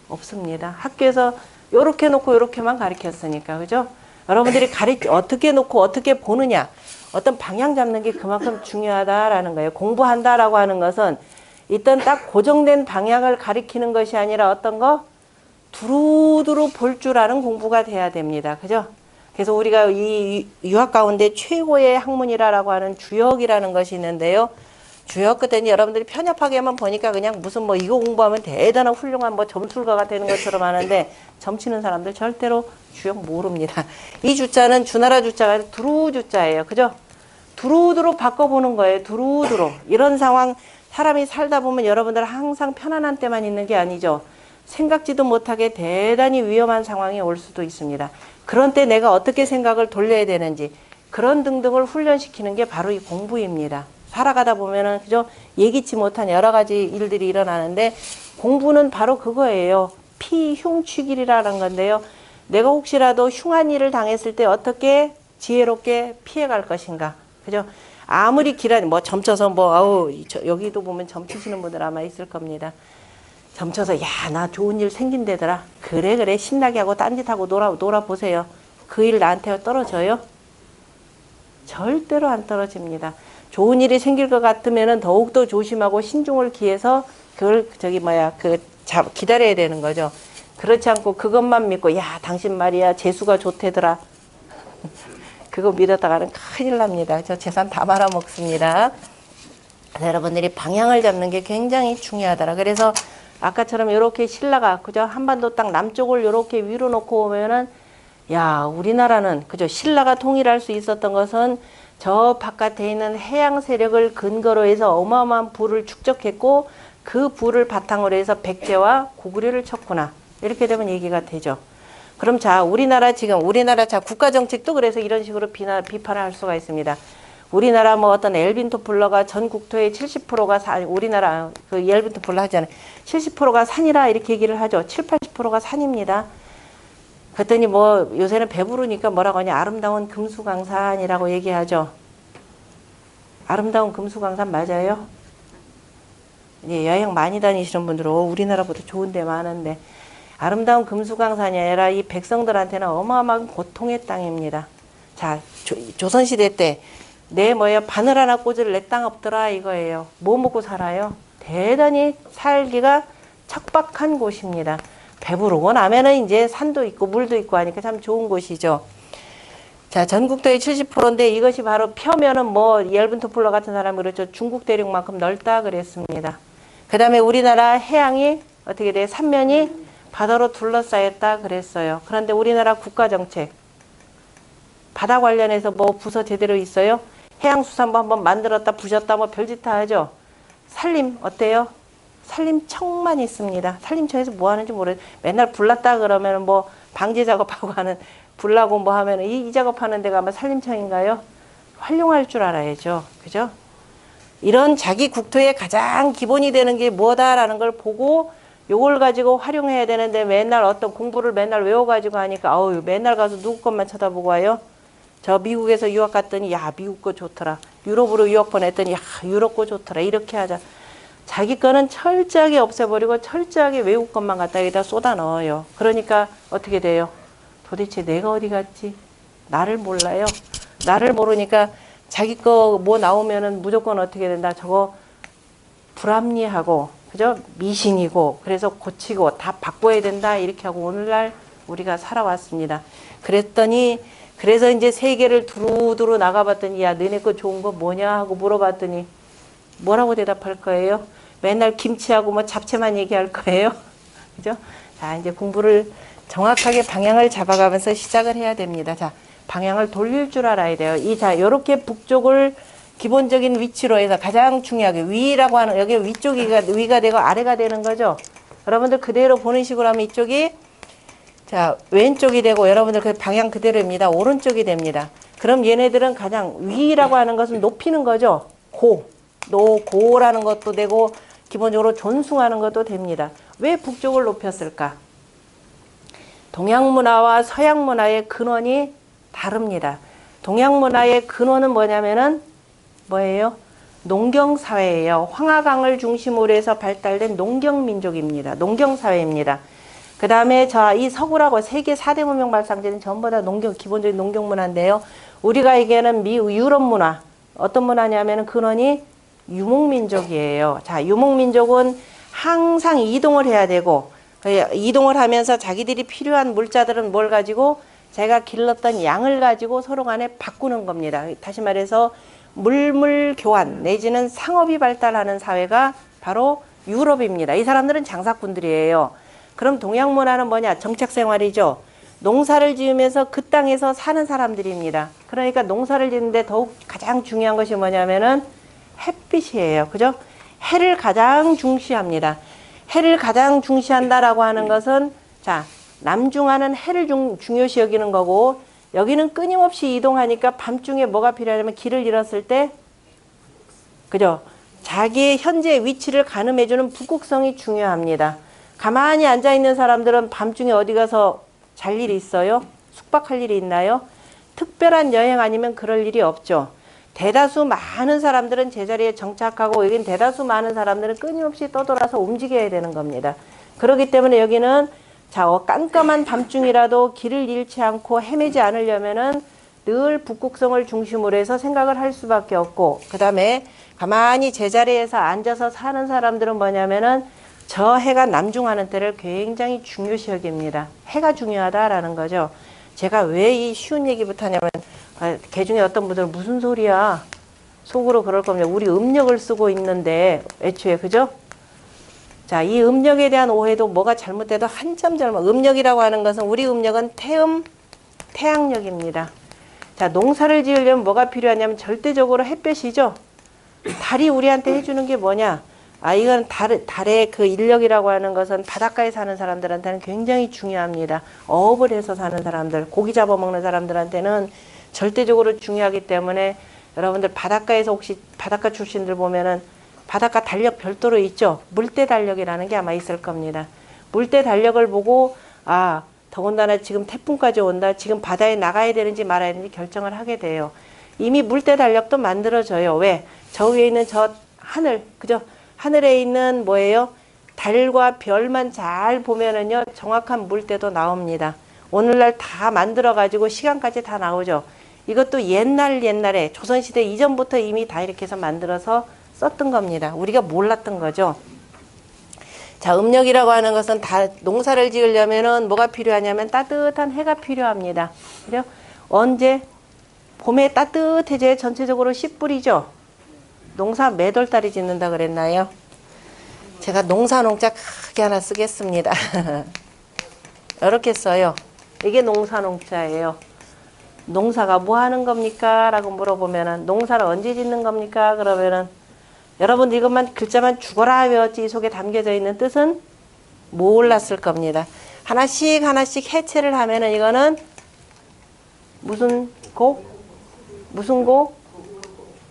S1: 없습니다. 학교에서 요렇게 놓고 요렇게만 가르쳤으니까. 그죠? 여러분들이 어떻게 놓고 어떻게 보느냐, 어떤 방향 잡는 게 그만큼 중요하다라는 거예요. 공부한다라고 하는 것은 일단 딱 고정된 방향을 가리키는 것이 아니라 어떤 거? 두루두루 볼 줄 아는 공부가 돼야 됩니다. 그죠? 그래서 우리가 이 유학 가운데 최고의 학문이라고 하는 주역이라는 것이 있는데요. 주역 그때는 여러분들이 편협하게만 보니까 그냥 무슨 뭐 이거 공부하면 대단한 훌륭한 뭐 점술가가 되는 것처럼 하는데 점치는 사람들 절대로 주역 모릅니다. 이 주자는 주나라 주자가 아니라 두루 주자예요. 그죠? 두루두루 바꿔보는 거예요. 두루두루. 이런 상황 사람이 살다 보면 여러분들 항상 편안한 때만 있는 게 아니죠. 생각지도 못하게 대단히 위험한 상황이 올 수도 있습니다. 그런 때 내가 어떻게 생각을 돌려야 되는지 그런 등등을 훈련시키는 게 바로 이 공부입니다. 살아가다 보면은 그죠? 예기치 못한 여러 가지 일들이 일어나는데 공부는 바로 그거예요. 피흉취길이라는 건데요. 내가 혹시라도 흉한 일을 당했을 때 어떻게 지혜롭게 피해갈 것인가. 그죠? 아무리 뭐 점쳐서 여기도 보면 점치시는 분들 아마 있을 겁니다. 점쳐서 야, 나 좋은 일 생긴대더라. 그래 그래 신나게 하고 딴짓하고 놀아보세요. 그 일 나한테 떨어져요? 절대로 안 떨어집니다. 좋은 일이 생길 것 같으면은 더욱더 조심하고 신중을 기해서 그걸 기다려야 되는 거죠. 그렇지 않고 그것만 믿고 야 당신 말이야 재수가 좋대더라. 그거 믿었다가는 큰일 납니다. 저 재산 다 말아먹습니다. 여러분들이 방향을 잡는 게 굉장히 중요하더라. 그래서 아까처럼 이렇게 신라가 그죠 한반도 땅 남쪽을 이렇게 위로 놓고 오면은 야 우리나라는 그죠 신라가 통일할 수 있었던 것은 저 바깥에 있는 해양 세력을 근거로 해서 어마어마한 부를 축적했고 그 부를 바탕으로 해서 백제와 고구려를 쳤구나. 이렇게 되면 얘기가 되죠. 그럼 자 우리나라 자 국가정책도 그래서 이런 식으로 비판을 할 수가 있습니다. 우리나라 뭐 어떤 엘빈 토플러가 전 국토의 70%가 우리나라 그 엘빈 토플러 하잖아요. 70%가 산이라 이렇게 얘기를 하죠. 7, 80%가 산입니다. 그랬더니 뭐 요새는 배부르니까 뭐라고 하냐 아름다운 금수강산이라고 얘기하죠. 아름다운 금수강산 맞아요? 예, 여행 많이 다니시는 분들은 우리나라보다 좋은 데 많은데 아름다운 금수강산이 아니라 이 백성들한테는 어마어마한 고통의 땅입니다. 자 조선시대 때 바늘 하나 꽂을 내 땅 없더라 이거예요. 뭐 먹고 살아요? 대단히 살기가 척박한 곳입니다. 배부르고 나면은 이제 산도 있고 물도 있고 하니까 참 좋은 곳이죠. 자, 전국도의 70%인데 이것이 바로 펴면은 뭐 얇은 토플러 같은 사람이 그렇죠. 중국 대륙만큼 넓다 그랬습니다. 그 다음에 우리나라 해양이 어떻게 돼? 삼면이 바다로 둘러싸였다 그랬어요. 그런데 우리나라 국가정책 바다 관련해서 뭐 부서 제대로 있어요? 해양수산부 한번 만들었다 부셨다 뭐 별짓 다 하죠. 산림 어때요? 산림청만 있습니다. 산림청에서 뭐 하는지 모르겠어요. 맨날 불났다 그러면 뭐 방제 작업하고 하는 불나고 뭐 하면 이 작업하는 데가 아마 산림청인가요? 활용할 줄 알아야죠. 그죠? 이런 자기 국토의 가장 기본이 되는 게 뭐다라는 걸 보고 요걸 가지고 활용해야 되는데 맨날 어떤 공부를 맨날 외워가지고 하니까 어우 맨날 가서 누구 것만 쳐다보고 와요? 저 미국에서 유학 갔더니 야 미국 거 좋더라. 유럽으로 유학 보냈더니 야 유럽 거 좋더라. 이렇게 하자. 자기 거는 철저하게 없애버리고 철저하게 외국 것만 갖다 여기다 쏟아 넣어요. 그러니까 어떻게 돼요? 도대체 내가 어디 갔지? 나를 몰라요. 나를 모르니까 자기 거 뭐 나오면은 무조건 어떻게 된다. 저거 불합리하고 그죠? 미신이고 그래서 고치고 다 바꿔야 된다. 이렇게 하고 오늘날 우리가 살아왔습니다. 그래서 이제 세계를 두루두루 나가봤더니 야 너네 거 좋은 거 뭐냐 하고 물어봤더니 뭐라고 대답할 거예요? 맨날 김치하고 뭐 잡채만 얘기할 거예요. 그죠? 자, 이제 공부를 정확하게 방향을 잡아가면서 시작을 해야 됩니다. 자, 방향을 돌릴 줄 알아야 돼요. 요렇게 북쪽을 기본적인 위치로 해서 가장 중요하게 위라고 하는, 여기 위가 되고 아래가 되는 거죠. 여러분들 그대로 보는 식으로 하면 이쪽이 자, 왼쪽이 되고 여러분들 그 방향 그대로입니다. 오른쪽이 됩니다. 그럼 얘네들은 가장 위라고 하는 것은 높이는 거죠. 고라는 것도 되고 기본적으로 존숭하는 것도 됩니다. 왜 북쪽을 높였을까? 동양 문화와 서양 문화의 근원이 다릅니다. 동양 문화의 근원은 뭐냐면은 뭐예요? 농경사회예요. 황하강을 중심으로 해서 발달된 농경민족입니다. 농경사회입니다. 그 다음에 이 서구라고 세계 4대 문명 발상지는 전부 다 기본적인 농경문화인데요. 우리가 얘기하는 유럽 문화, 어떤 문화냐면 근원이 유목민족이에요. 자, 유목민족은 항상 이동을 해야 되고, 이동을 하면서 자기들이 필요한 물자들은 뭘 가지고 제가 길렀던 양을 가지고 서로 간에 바꾸는 겁니다. 다시 말해서 물물 교환 내지는 상업이 발달하는 사회가 바로 유럽입니다. 이 사람들은 장사꾼들이에요. 그럼 동양 문화는 뭐냐? 정착생활이죠. 농사를 지으면서 그 땅에서 사는 사람들입니다. 그러니까 농사를 짓는데 더욱 가장 중요한 것이 뭐냐면은 햇빛이에요. 그죠? 해를 가장 중시합니다. 해를 가장 중시한다라고 하는 것은 자, 남중하는 해를 중요시 여기는 거고 여기는 끊임없이 이동하니까 밤중에 뭐가 필요하냐면 길을 잃었을 때 그죠? 자기의 현재 위치를 가늠해주는 북극성이 중요합니다. 가만히 앉아있는 사람들은 밤중에 어디 가서 잘 일이 있어요? 숙박할 일이 있나요? 특별한 여행 아니면 그럴 일이 없죠. 대다수 많은 사람들은 제자리에 정착하고 여긴 대다수 많은 사람들은 끊임없이 떠돌아서 움직여야 되는 겁니다. 그렇기 때문에 여기는 자, 깜깜한 밤중이라도 길을 잃지 않고 헤매지 않으려면은 늘 북극성을 중심으로 해서 생각을 할 수밖에 없고, 그 다음에 가만히 제자리에서 앉아서 사는 사람들은 뭐냐면은 저 해가 남중하는 때를 굉장히 중요시 여깁니다. 해가 중요하다라는 거죠. 제가 왜 이 쉬운 얘기부터 하냐면, 개 중에 어떤 분들은 무슨 소리야? 속으로 그럴 겁니다. 우리 음력을 쓰고 있는데, 애초에, 그죠? 자, 이 음력에 대한 오해도 뭐가 잘못돼도 한참 잘못. 음력이라고 하는 것은 우리 음력은 태양력입니다. 자, 농사를 지으려면 뭐가 필요하냐면 절대적으로 햇볕이죠. 달이 우리한테 해주는 게 뭐냐? 이건 달의 그 인력이라고 하는 것은 바닷가에 사는 사람들한테는 굉장히 중요합니다. 어업을 해서 사는 사람들, 고기 잡아먹는 사람들한테는 절대적으로 중요하기 때문에 여러분들 바닷가에서 혹시 바닷가 출신들 보면은 바닷가 달력 별도로 있죠. 물때 달력이라는 게 아마 있을 겁니다. 물때 달력을 보고 더군다나 지금 태풍까지 온다. 지금 바다에 나가야 되는지 말아야 되는지 결정을 하게 돼요. 이미 물때 달력도 만들어져요. 왜? 저 위에 있는 저 하늘, 그죠? 하늘에 있는 뭐예요? 달과 별만 잘 보면은요, 정확한 물때도 나옵니다. 오늘날 다 만들어가지고 시간까지 다 나오죠. 이것도 옛날에 조선시대 이전부터 이미 다 이렇게 해서 만들어서 썼던 겁니다. 우리가 몰랐던 거죠. 자, 음력이라고 하는 것은 다 농사를 지으려면은 뭐가 필요하냐면 따뜻한 해가 필요합니다. 그죠? 언제? 봄에 따뜻해져야 전체적으로 씨 뿌리죠. 농사 몇 월달에 짓는다 그랬나요? 제가 농사농자 크게 하나 쓰겠습니다. 이렇게 써요. 이게 농사농자예요. 농사가 뭐 하는 겁니까? 라고 물어보면은 농사를 언제 짓는 겁니까? 그러면은 여러분 이것만 글자만 죽어라 외웠지 이 속에 담겨져 있는 뜻은 몰랐을 겁니다. 하나씩 해체를 하면은 이거는 무슨 고?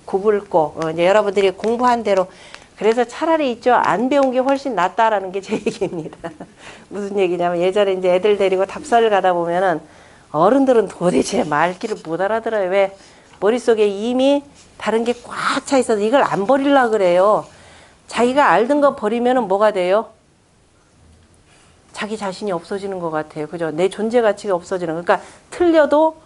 S1: 구불고. 이제 여러분들이 공부한 대로. 그래서 차라리 있죠. 안 배운 게 훨씬 낫다라는 게 제 얘기입니다. 무슨 얘기냐면 예전에 이제 애들 데리고 답사를 가다 보면은 어른들은 도대체 말귀를 못 알아들어요. 왜? 머릿속에 이미 다른 게 꽉 차 있어서 이걸 안 버리려고 그래요. 자기가 알던 거 버리면은 뭐가 돼요? 자기 자신이 없어지는 것 같아요. 그죠? 내 존재 가치가 없어지는. 그러니까 틀려도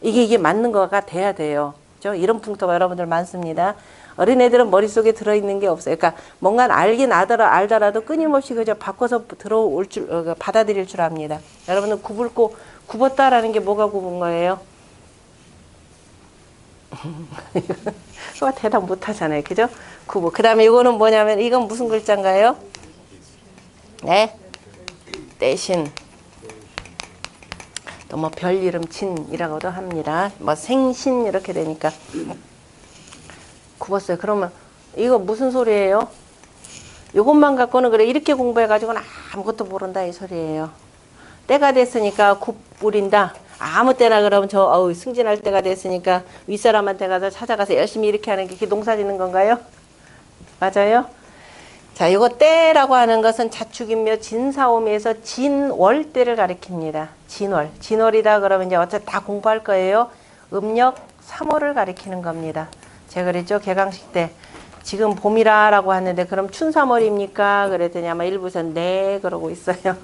S1: 이게 맞는 거가 돼야 돼요. 그죠? 이런 풍토가 여러분들 많습니다. 어린애들은 머릿속에 들어있는 게 없어요. 그러니까 뭔가 알긴 알더라도 끊임없이 그저 바꿔서 받아들일 줄 압니다. 여러분은 굽었다라는 게 뭐가 굽은 거예요? 그거 대답 못 하잖아요. 그죠? 그 다음에 이거는 뭐냐면, 이건 무슨 글자인가요? 네? 대신. 또 뭐 별 이름 진이라고도 합니다. 뭐 생신 이렇게 되니까. 굽었어요. 그러면 이거 무슨 소리예요? 이것만 갖고는 그래 이렇게 공부해가지고는 아무것도 모른다 이 소리예요. 때가 됐으니까 굽부린다. 아무 때나 그러면 승진할 때가 됐으니까 윗사람한테 가서 찾아가서 열심히 이렇게 하는 게 농사 짓는 건가요? 맞아요? 자, 이거 때라고 하는 것은 자축인묘 진사오미에서 진월때를 가리킵니다. 진월이다 그러면 이제 어차피 다 공부할 거예요. 음력 3월을 가리키는 겁니다. 제가 그랬죠. 개강식 때 지금 봄이라고 하는데 그럼 춘3월입니까? 그랬더니 아마 일부에서 네 그러고 있어요.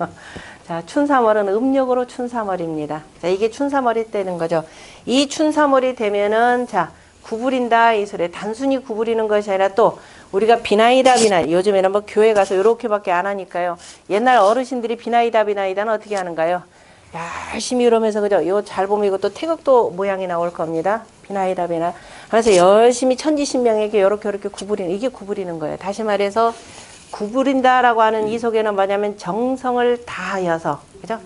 S1: 자, 춘3월은 음력으로 춘3월입니다. 자, 이게 춘3월이 되는 거죠. 이 춘3월이 되면은 자, 구부린다 이 소리. 단순히 구부리는 것이 아니라 또 우리가 비나이다 요즘에는 뭐 교회 가서 요렇게밖에 안 하니까요. 옛날 어르신들이 비나이다는 어떻게 하는가요? 열심히 이러면서 그죠? 이거 잘 보면 이것도 태극도 모양이 나올 겁니다. 비나이다. 그래서 열심히 천지신명에게 요렇게 이게 구부리는 거예요. 다시 말해서 구부린다라고 하는 이 속에는 뭐냐면 정성을 다하여서, 그죠?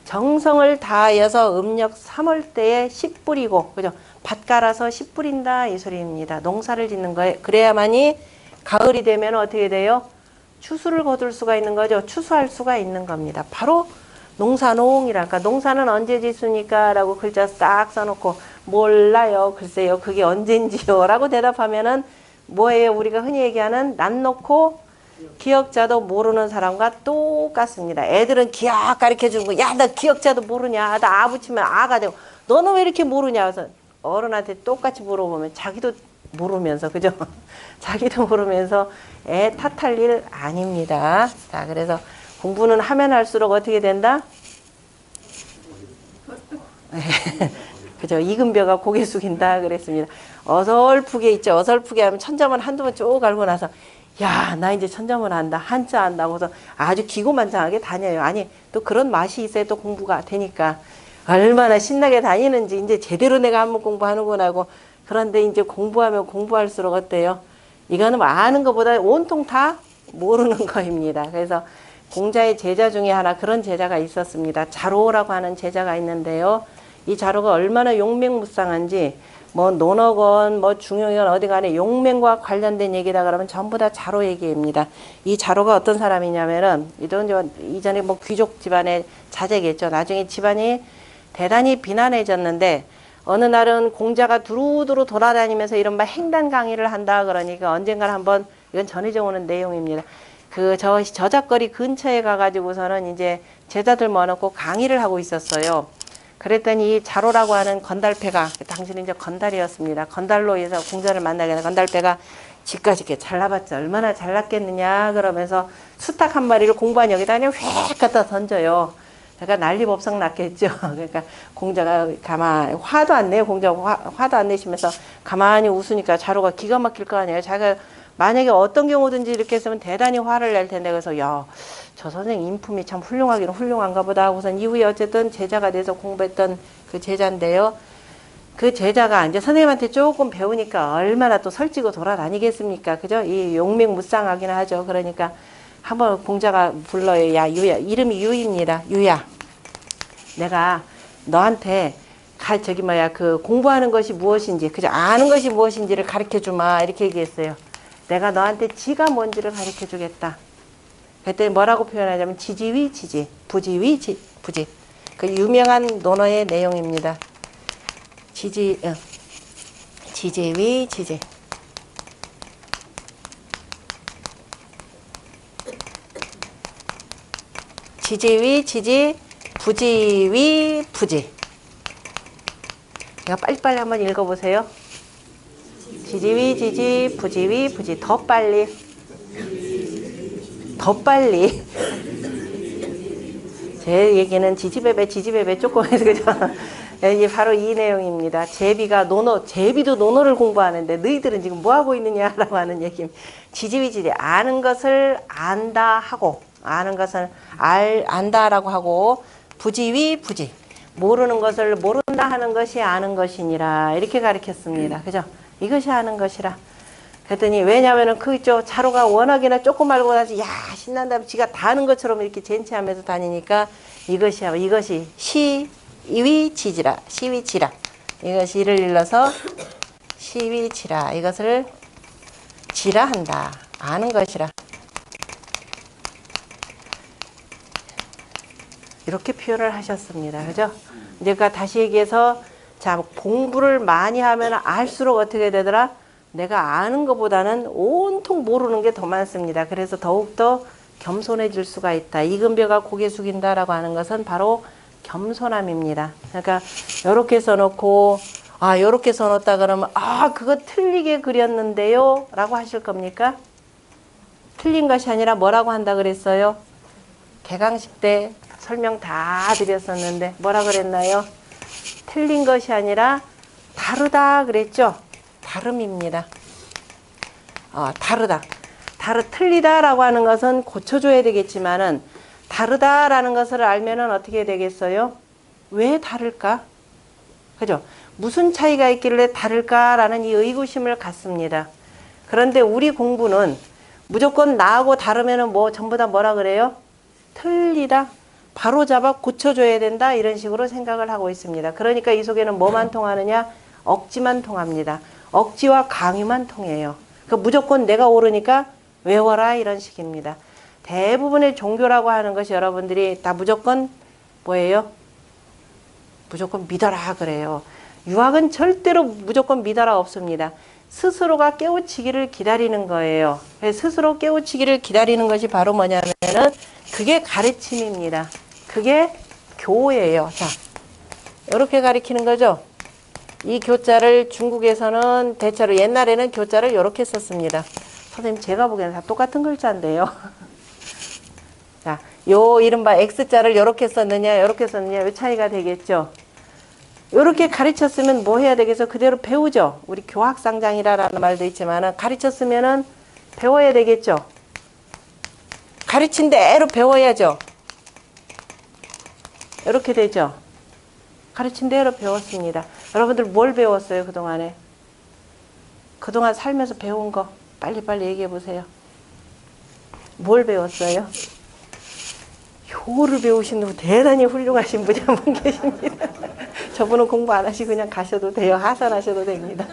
S1: 정성을 다하여서 음력 3월 때에 씨 뿌리고, 그죠? 밭 갈아서 씨 뿌린다 이 소리입니다. 농사를 짓는 거예요. 그래야만이 가을이 되면 어떻게 돼요? 추수를 거둘 수가 있는 거죠. 추수할 수가 있는 겁니다. 바로 농사농이랄까. 농사는 언제 짓습니까? 라고 글자 딱 써놓고 몰라요. 글쎄요. 그게 언젠지요? 라고 대답하면은 뭐예요? 우리가 흔히 얘기하는 난 놓고 기억자도 모르는 사람과 똑같습니다. 애들은 기억 가르쳐 주는 거. 야, 나 기억자도 모르냐? 나 아 붙이면 아가 되고. 너는 왜 이렇게 모르냐? 그래서 어른한테 똑같이 물어보면 자기도 모르면서, 그죠? 자기도 모르면서 애 탓할 일 아닙니다. 자, 그래서 공부는 하면 할수록 어떻게 된다? 그죠? 익은 벼가 고개 숙인다 그랬습니다. 어설프게 있죠. 어설프게 하면 천자문 한두 번 쭉 알고 나서 야, 나 이제 천자문 안다. 한자 안다고 해서 아주 기고만장하게 다녀요. 아니, 또 그런 맛이 있어야 또 공부가 되니까. 얼마나 신나게 다니는지 이제 제대로 내가 한번 공부하는구나 하고. 그런데 이제 공부하면 공부할수록 어때요? 이거는 뭐 아는 것보다 온통 다 모르는 거입니다. 그래서 공자의 제자 중에 하나 그런 제자가 있었습니다. 자로라고 하는 제자가 있는데요. 이 자로가 얼마나 용맹무쌍한지 뭐 논어건 뭐 중용이건 어디 간에 용맹과 관련된 얘기다 그러면 전부 다 자로 얘기입니다. 이 자로가 어떤 사람이냐면은 이전에 뭐 귀족 집안의 자제겠죠. 나중에 집안이 대단히 비난해졌는데 어느 날은 공자가 두루두루 돌아다니면서 이른바 행단 강의를 한다 그러니까 언젠가 한번 이건 전해져 오는 내용입니다. 그 저작거리 근처에 가가지고서는 이제 제자들 모아놓고 강의를 하고 있었어요. 그랬더니 이 자로라고 하는 건달패가 당시는 이제 건달이었습니다. 건달로 해서 공자를 만나게 되는 건달패가 지까지 이렇게 잘라봤자 얼마나 잘났겠느냐 그러면서 수탉 한 마리를 공부한 여기다 그냥 휙 갖다 던져요. 그러니까 난리법석 났겠죠. 그러니까 공자가 가만히 화도 안 내요. 공자가 화도 안 내시면서 가만히 웃으니까 자로가 기가 막힐 거 아니에요. 자기가 만약에 어떤 경우든지 이렇게 했으면 대단히 화를 낼 텐데 그래서 야, 저 선생 인품이 참 훌륭하기는 훌륭한가 보다 하고선 이후에 어쨌든 제자가 돼서 공부했던 그 제자인데요. 그 제자가 이제 선생님한테 조금 배우니까 얼마나 또 설치고 돌아다니겠습니까? 그죠? 이 용맹무쌍하긴 하죠. 그러니까 한번 공자가 불러요. 야, 유야. 이름이 유입니다. 유야. 내가 너한테 그 공부하는 것이 무엇인지, 그죠? 아는 것이 무엇인지를 가르쳐 주마. 이렇게 얘기했어요. 내가 너한테 지가 뭔지를 가르쳐 주겠다. 그때 뭐라고 표현하자면 지지위 지지, 부지위 부지. 그 유명한 논어의 내용입니다. 지지위 지지. 지지위 지지, 부지위 부지. 이거 빨리빨리 한번 읽어보세요. 지지위 지지, 부지위 부지. 더 빨리. 제 얘기는 지지배배 조금 해서 그죠? 이게 바로 이 내용입니다. 제비도 논어를 공부하는데 너희들은 지금 뭐 하고 있느냐라고 하는 얘기입니다. 지지위 지지. 아는 것을 안다 하고, 아는 것을 안다라고 하고, 부지위 부지. 모르는 것을 모른다 하는 것이 아는 것이니라. 이렇게 가르쳤습니다. 그죠? 이것이 아는 것이라. 그랬더니 왜냐면은 자로가 워낙이나 조금 알고 나서 야 신난다 지가 다 아는 것처럼 이렇게 젠치하면서 다니니까 이것이 시위지라. 이것이 이를 일러서 시위지라. 이것을 지라한다. 아는 것이라. 이렇게 표현을 하셨습니다. 그죠? 이제 다시 얘기해서 자 공부를 많이 하면 알수록 어떻게 되더라? 내가 아는 것보다는 온통 모르는 게 더 많습니다. 그래서 더욱더 겸손해질 수가 있다. 익은 벼가 고개 숙인다라고 하는 것은 바로 겸손함입니다. 그러니까 이렇게 써놓고 이렇게 써놓았다 그러면 그거 틀리게 그렸는데요 라고 하실 겁니까? 틀린 것이 아니라 뭐라고 한다 그랬어요? 개강식 때 설명 다 드렸었는데 뭐라 그랬나요? 틀린 것이 아니라 다르다 그랬죠? 다름입니다. 다르다. 틀리다라고 하는 것은 고쳐줘야 되겠지만은 다르다라는 것을 알면은 어떻게 되겠어요? 왜 다를까? 그죠? 무슨 차이가 있길래 다를까라는 이 의구심을 갖습니다. 그런데 우리 공부는 무조건 나하고 다르면은 전부 다 뭐라 그래요? 틀리다. 바로잡아 고쳐줘야 된다. 이런 식으로 생각을 하고 있습니다. 그러니까 이 속에는 뭐만 통하느냐? 억지만 통합니다. 억지와 강요만 통해요. 무조건 내가 옳으니까 외워라 이런 식입니다. 대부분의 종교라고 하는 것이 여러분들이 다 무조건 뭐예요? 무조건 믿어라 그래요. 유학은 절대로 무조건 믿어라 없습니다. 스스로가 깨우치기를 기다리는 거예요. 스스로 깨우치기를 기다리는 것이 바로 뭐냐면은 그게 가르침입니다. 그게 교예요. 자, 이렇게 가르치는 거죠. 이 교자를 중국에서는 대체로 옛날에는 교자를 이렇게 썼습니다. 선생님 제가 보기에는 다 똑같은 글자인데요. 자, 요 이른바 X자를 이렇게 썼느냐 이렇게 썼느냐 요 차이가 되겠죠. 이렇게 가르쳤으면 뭐 해야 되겠어? 그대로 배우죠. 우리 교학상장이라는 말도 있지만 가르쳤으면은 배워야 되겠죠. 가르친 대로 배워야죠. 이렇게 되죠. 가르친 대로 배웠습니다. 여러분들 뭘 배웠어요 그동안에? 그동안 살면서 배운 거 빨리빨리 얘기해 보세요. 뭘 배웠어요? 효를 배우신 분 대단히 훌륭하신 분이 한 분 계십니다. 저분은 공부 안 하시고 그냥 가셔도 돼요. 하산하셔도 됩니다.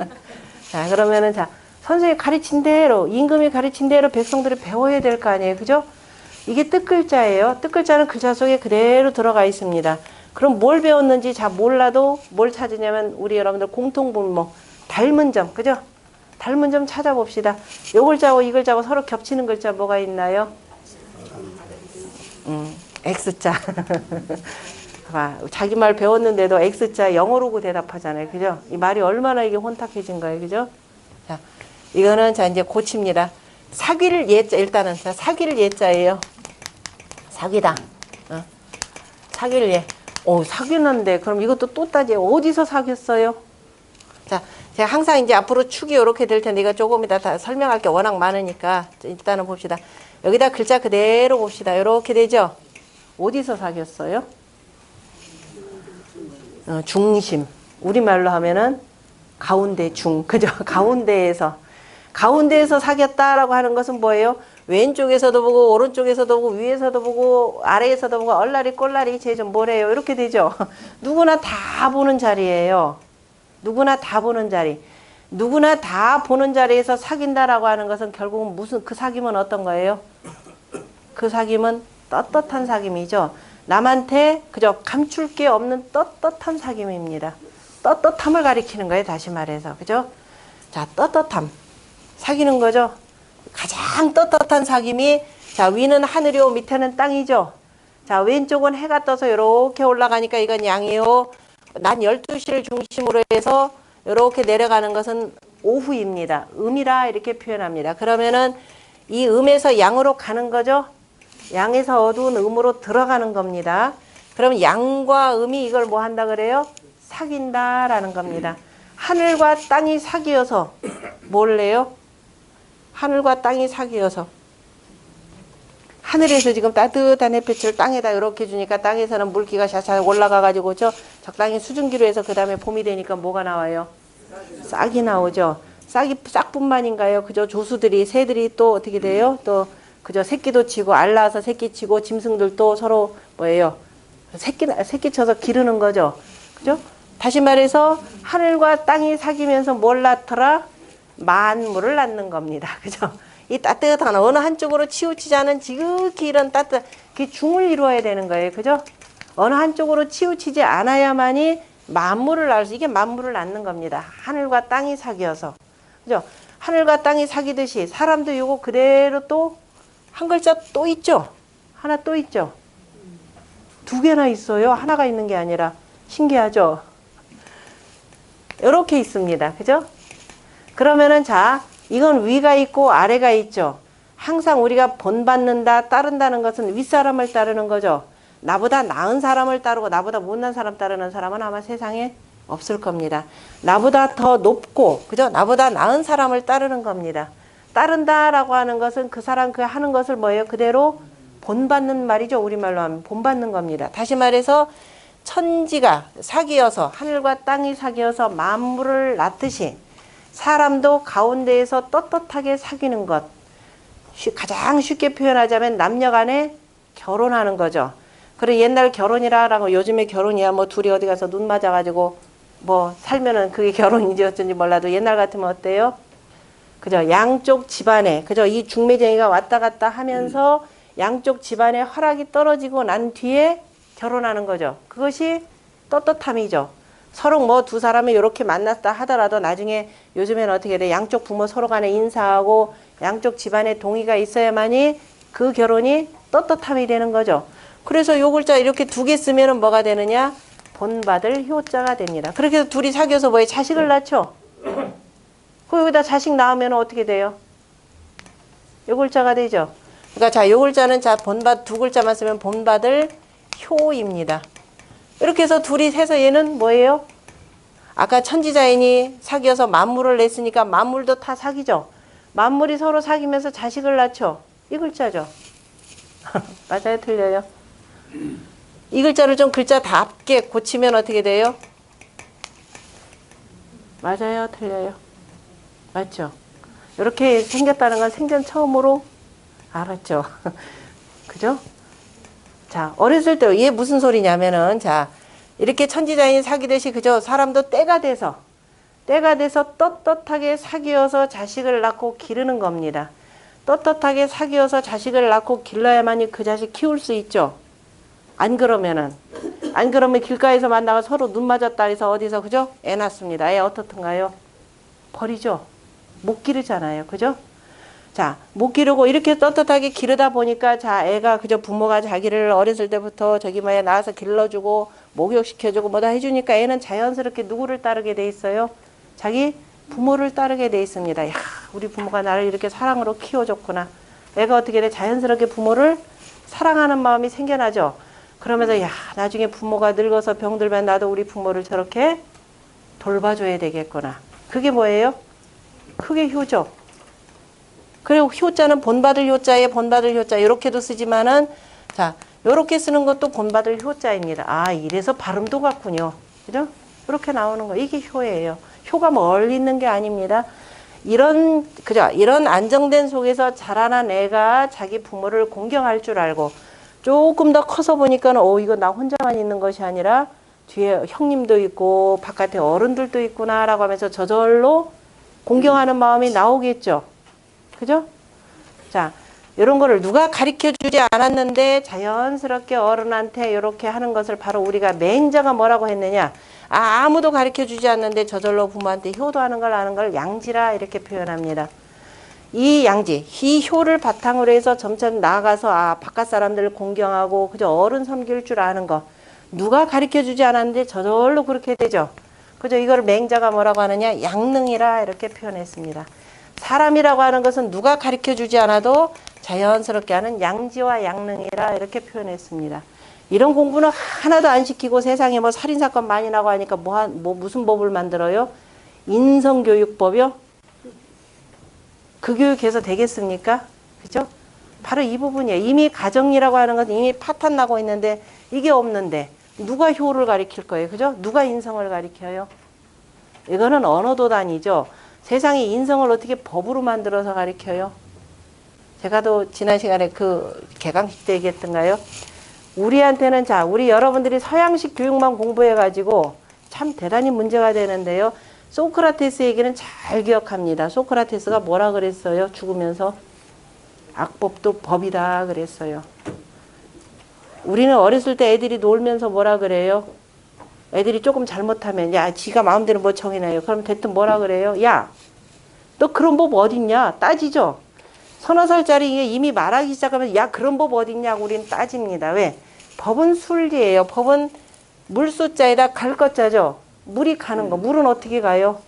S1: 자, 그러면은 자, 선생님이 가르친 대로, 임금이 가르친 대로 백성들이 배워야 될 거 아니에요. 그죠? 이게 뜻글자예요. 뜻글자는 글자 속에 그대로 들어가 있습니다. 그럼 뭘 배웠는지 잘 몰라도 뭘 찾으냐면 우리 여러분들 공통분모, 닮은 점, 그죠? 닮은 점 찾아봅시다. 요 글자하고 이 글자하고 서로 겹치는 글자 뭐가 있나요? X자. 봐, 자기 말 배웠는데도 X자 영어로고 대답하잖아요. 그죠? 이 말이 얼마나 이게 혼탁해진 거예요. 그죠? 자, 이거는 자, 이제 고칩니다. 사귀를 예자, 일단은. 자, 사귀를 예자예요. 사귀다. 사귀를 예. 오, 사귀는데, 그럼 이것도 또 따져요. 어디서 사귀었어요? 자, 제가 항상 이제 앞으로 축이 이렇게 될 텐데, 이거 조금 이따 다 설명할 게 워낙 많으니까, 일단은 봅시다. 여기다 글자 그대로 봅시다. 이렇게 되죠? 어디서 사귀었어요? 중심. 우리말로 하면은 가운데 중. 그죠? 가운데에서 사귀었다라고 하는 것은 뭐예요? 왼쪽에서도 보고 오른쪽에서도 보고 위에서도 보고 아래에서도 보고 얼라리 꼴라리 제좀 뭐래요? 이렇게 되죠. 누구나 다 보는 자리예요. 누구나 다 보는 자리. 누구나 다 보는 자리에서 사귄다라고 하는 것은 결국은 무슨 그 사귐은 어떤 거예요? 그 사귐은 떳떳한 사귐이죠. 남한테 그저 감출 게 없는 떳떳한 사귐입니다. 떳떳함을 가리키는 거예요. 다시 말해서. 그죠? 자, 떳떳함. 사귀는 거죠. 가장 떳떳한 사귐이 자, 위는 하늘이요 밑에는 땅이죠. 자, 왼쪽은 해가 떠서 이렇게 올라가니까 이건 양이요. 낮 12시를 중심으로 해서 이렇게 내려가는 것은 오후입니다. 음이라 이렇게 표현합니다. 그러면은 이 음에서 양으로 가는 거죠. 양에서 어두운 음으로 들어가는 겁니다. 그럼 양과 음이 이걸 뭐 한다 그래요? 사귄다라는 겁니다. 하늘과 땅이 사귀어서 뭘래요? 하늘과 땅이 사귀어서 하늘에서 지금 따뜻한 햇빛을 땅에다 이렇게 주니까 땅에서는 물기가 샤샤 올라가가지고 적당히 수증기로 해서 그 다음에 봄이 되니까 뭐가 나와요? 싹이 나오죠. 싹뿐만인가요? 그죠? 조수들이 새들이 또 어떻게 돼요? 또 그죠? 새끼도 치고 알 낳아서 새끼 치고 짐승들도 서로 뭐예요? 새끼 쳐서 기르는 거죠. 그죠? 다시 말해서 하늘과 땅이 사귀면서 뭘 낳더라? 만물을 낳는 겁니다. 그죠? 이 따뜻한 어느 한쪽으로 치우치지 않은 지극히 이런 따뜻한 그 중을 이루어야 되는 거예요. 그죠? 어느 한쪽으로 치우치지 않아야만이 만물을 낳을 수, 이게 만물을 낳는 겁니다. 하늘과 땅이 사귀어서. 그죠? 하늘과 땅이 사귀듯이 사람도 요거 그대로 또 한 글자 또 있죠? 하나 또 있죠? 두 개나 있어요. 하나가 있는 게 아니라. 신기하죠? 이렇게 있습니다. 그죠? 그러면은 자, 이건 위가 있고 아래가 있죠. 항상 우리가 본받는다, 따른다는 것은 윗사람을 따르는 거죠. 나보다 나은 사람을 따르고 나보다 못난 사람 따르는 사람은 아마 세상에 없을 겁니다. 나보다 더 높고, 그죠? 나보다 나은 사람을 따르는 겁니다. 따른다라고 하는 것은 그 사람 그 하는 것을 뭐예요? 그대로 본받는 말이죠. 우리말로 하면 본받는 겁니다. 다시 말해서 천지가 사귀어서 하늘과 땅이 사귀어서 만물을 낳듯이 사람도 가운데에서 떳떳하게 사귀는 것. 가장 쉽게 표현하자면 남녀 간에 결혼하는 거죠. 그래 옛날 결혼이라고 요즘에 결혼이야 뭐 둘이 어디 가서 눈 맞아가지고 뭐 살면은 그게 결혼인지 어쩐지 몰라도 옛날 같으면 어때요? 그죠? 양쪽 집안에 그죠? 이 중매쟁이가 왔다 갔다 하면서 양쪽 집안에 허락이 떨어지고 난 뒤에 결혼하는 거죠. 그것이 떳떳함이죠. 서로 뭐 두 사람이 이렇게 만났다 하더라도 나중에 요즘에는 어떻게 돼? 양쪽 부모 서로 간에 인사하고 양쪽 집안에 동의가 있어야만이 그 결혼이 떳떳함이 되는 거죠. 그래서 요 글자 이렇게 두 개 쓰면은 뭐가 되느냐? 본받을 효자가 됩니다. 그렇게 해서 둘이 사귀어서 뭐에 자식을 낳죠. 그 여기다 자식 낳으면 어떻게 돼요? 요 글자가 되죠. 그러니까 자, 요 글자는 자 본받 두 글자만 쓰면 본받을 효입니다. 이렇게 해서 둘이 해서 얘는 뭐예요? 아까 천지자인이 사귀어서 만물을 냈으니까 만물도 다 사귀죠. 만물이 서로 사귀면서 자식을 낳죠. 이 글자죠. 맞아요? 틀려요? 이 글자를 좀 글자답게 고치면 어떻게 돼요? 맞아요? 틀려요? 맞죠? 이렇게 생겼다는 건 생전 처음으로 알았죠. 그죠? 자, 어렸을 때 얘 무슨 소리냐면은 자, 이렇게 천지자인이 사귀듯이 그죠? 사람도 때가 돼서 떳떳하게 사귀어서 자식을 낳고 기르는 겁니다. 떳떳하게 사귀어서 자식을 낳고 길러야만이 그 자식 키울 수 있죠. 안 그러면 길가에서 만나가 서로 눈 맞았다 해서 어디서 그죠? 애 낳습니다. 애 어떻든가요? 버리죠. 못 기르잖아요. 그죠? 자, 못 기르고 이렇게 떳떳하게 기르다 보니까 자, 애가 그저 부모가 자기를 어렸을 때부터 저기 뭐야 낳아서 길러주고 목욕시켜주고 뭐다 해주니까 애는 자연스럽게 누구를 따르게 돼 있어요? 자기 부모를 따르게 돼 있습니다. 야, 우리 부모가 나를 이렇게 사랑으로 키워줬구나. 애가 어떻게 돼? 자연스럽게 부모를 사랑하는 마음이 생겨나죠. 그러면서 야, 나중에 부모가 늙어서 병들면 나도 우리 부모를 저렇게 돌봐줘야 되겠구나. 그게 뭐예요? 그게 효죠. 그리고 효자는 본받을 효자에 본받을 효자 이렇게도 쓰지만은 자, 요렇게 쓰는 것도 본받을 효자입니다. 아, 이래서 발음도 같군요. 그죠? 이렇게 나오는 거 이게 효예요. 효가 멀리 있는 게 아닙니다. 이런 안정된 속에서 자라난 애가 자기 부모를 공경할 줄 알고 조금 더 커서 보니까는 이거 나 혼자만 있는 것이 아니라 뒤에 형님도 있고 바깥에 어른들도 있구나라고 하면서 저절로 공경하는 마음이 나오겠죠. 그죠? 자, 이런 거를 누가 가르쳐 주지 않았는데 자연스럽게 어른한테 이렇게 하는 것을 바로 우리가 맹자가 뭐라고 했느냐? 아무도 가르쳐 주지 않는데 저절로 부모한테 효도하는 걸 아는 걸 양지라 이렇게 표현합니다. 이 양지, 이 효를 바탕으로 해서 점점 나아가서 바깥 사람들을 공경하고 그저 어른 섬길 줄 아는 거. 누가 가르쳐 주지 않았는데 저절로 그렇게 되죠. 그죠? 이걸 맹자가 뭐라고 하느냐? 양능이라 이렇게 표현했습니다. 사람이라고 하는 것은 누가 가르쳐 주지 않아도 자연스럽게 하는 양지와 양능이라 이렇게 표현했습니다. 이런 공부는 하나도 안 시키고 세상에 뭐 살인사건 많이 나고 하니까 무슨 법을 만들어요? 인성교육법이요? 그 교육해서 되겠습니까? 그죠? 바로 이 부분이에요. 이미 가정이라고 하는 것은 이미 파탄 나고 있는데 이게 없는데 누가 효를 가르칠 거예요? 그죠? 누가 인성을 가르쳐요? 이거는 언어도단이죠. 세상에 인성을 어떻게 법으로 만들어서 가르쳐요? 제가 또 지난 시간에 그 개강식 때 얘기했던가요? 우리한테는 자, 우리 여러분들이 서양식 교육만 공부해가지고 참 대단히 문제가 되는데요. 소크라테스 얘기는 잘 기억합니다. 소크라테스가 뭐라 그랬어요? 죽으면서 악법도 법이다 그랬어요. 우리는 어렸을 때 애들이 놀면서 뭐라 그래요? 애들이 조금 잘못하면 야, 지가 마음대로 뭐 정해놔요. 그럼 대뜸 뭐라 그래요? 야, 너 그런 법 어딨냐? 따지죠. 서너 살짜리 이미 말하기 시작하면 야, 그런 법 어딨냐고 우리는 따집니다. 왜? 법은 순리예요. 법은 물소자에다 갈 것자죠. 물이 가는 거. 물은 어떻게 가요?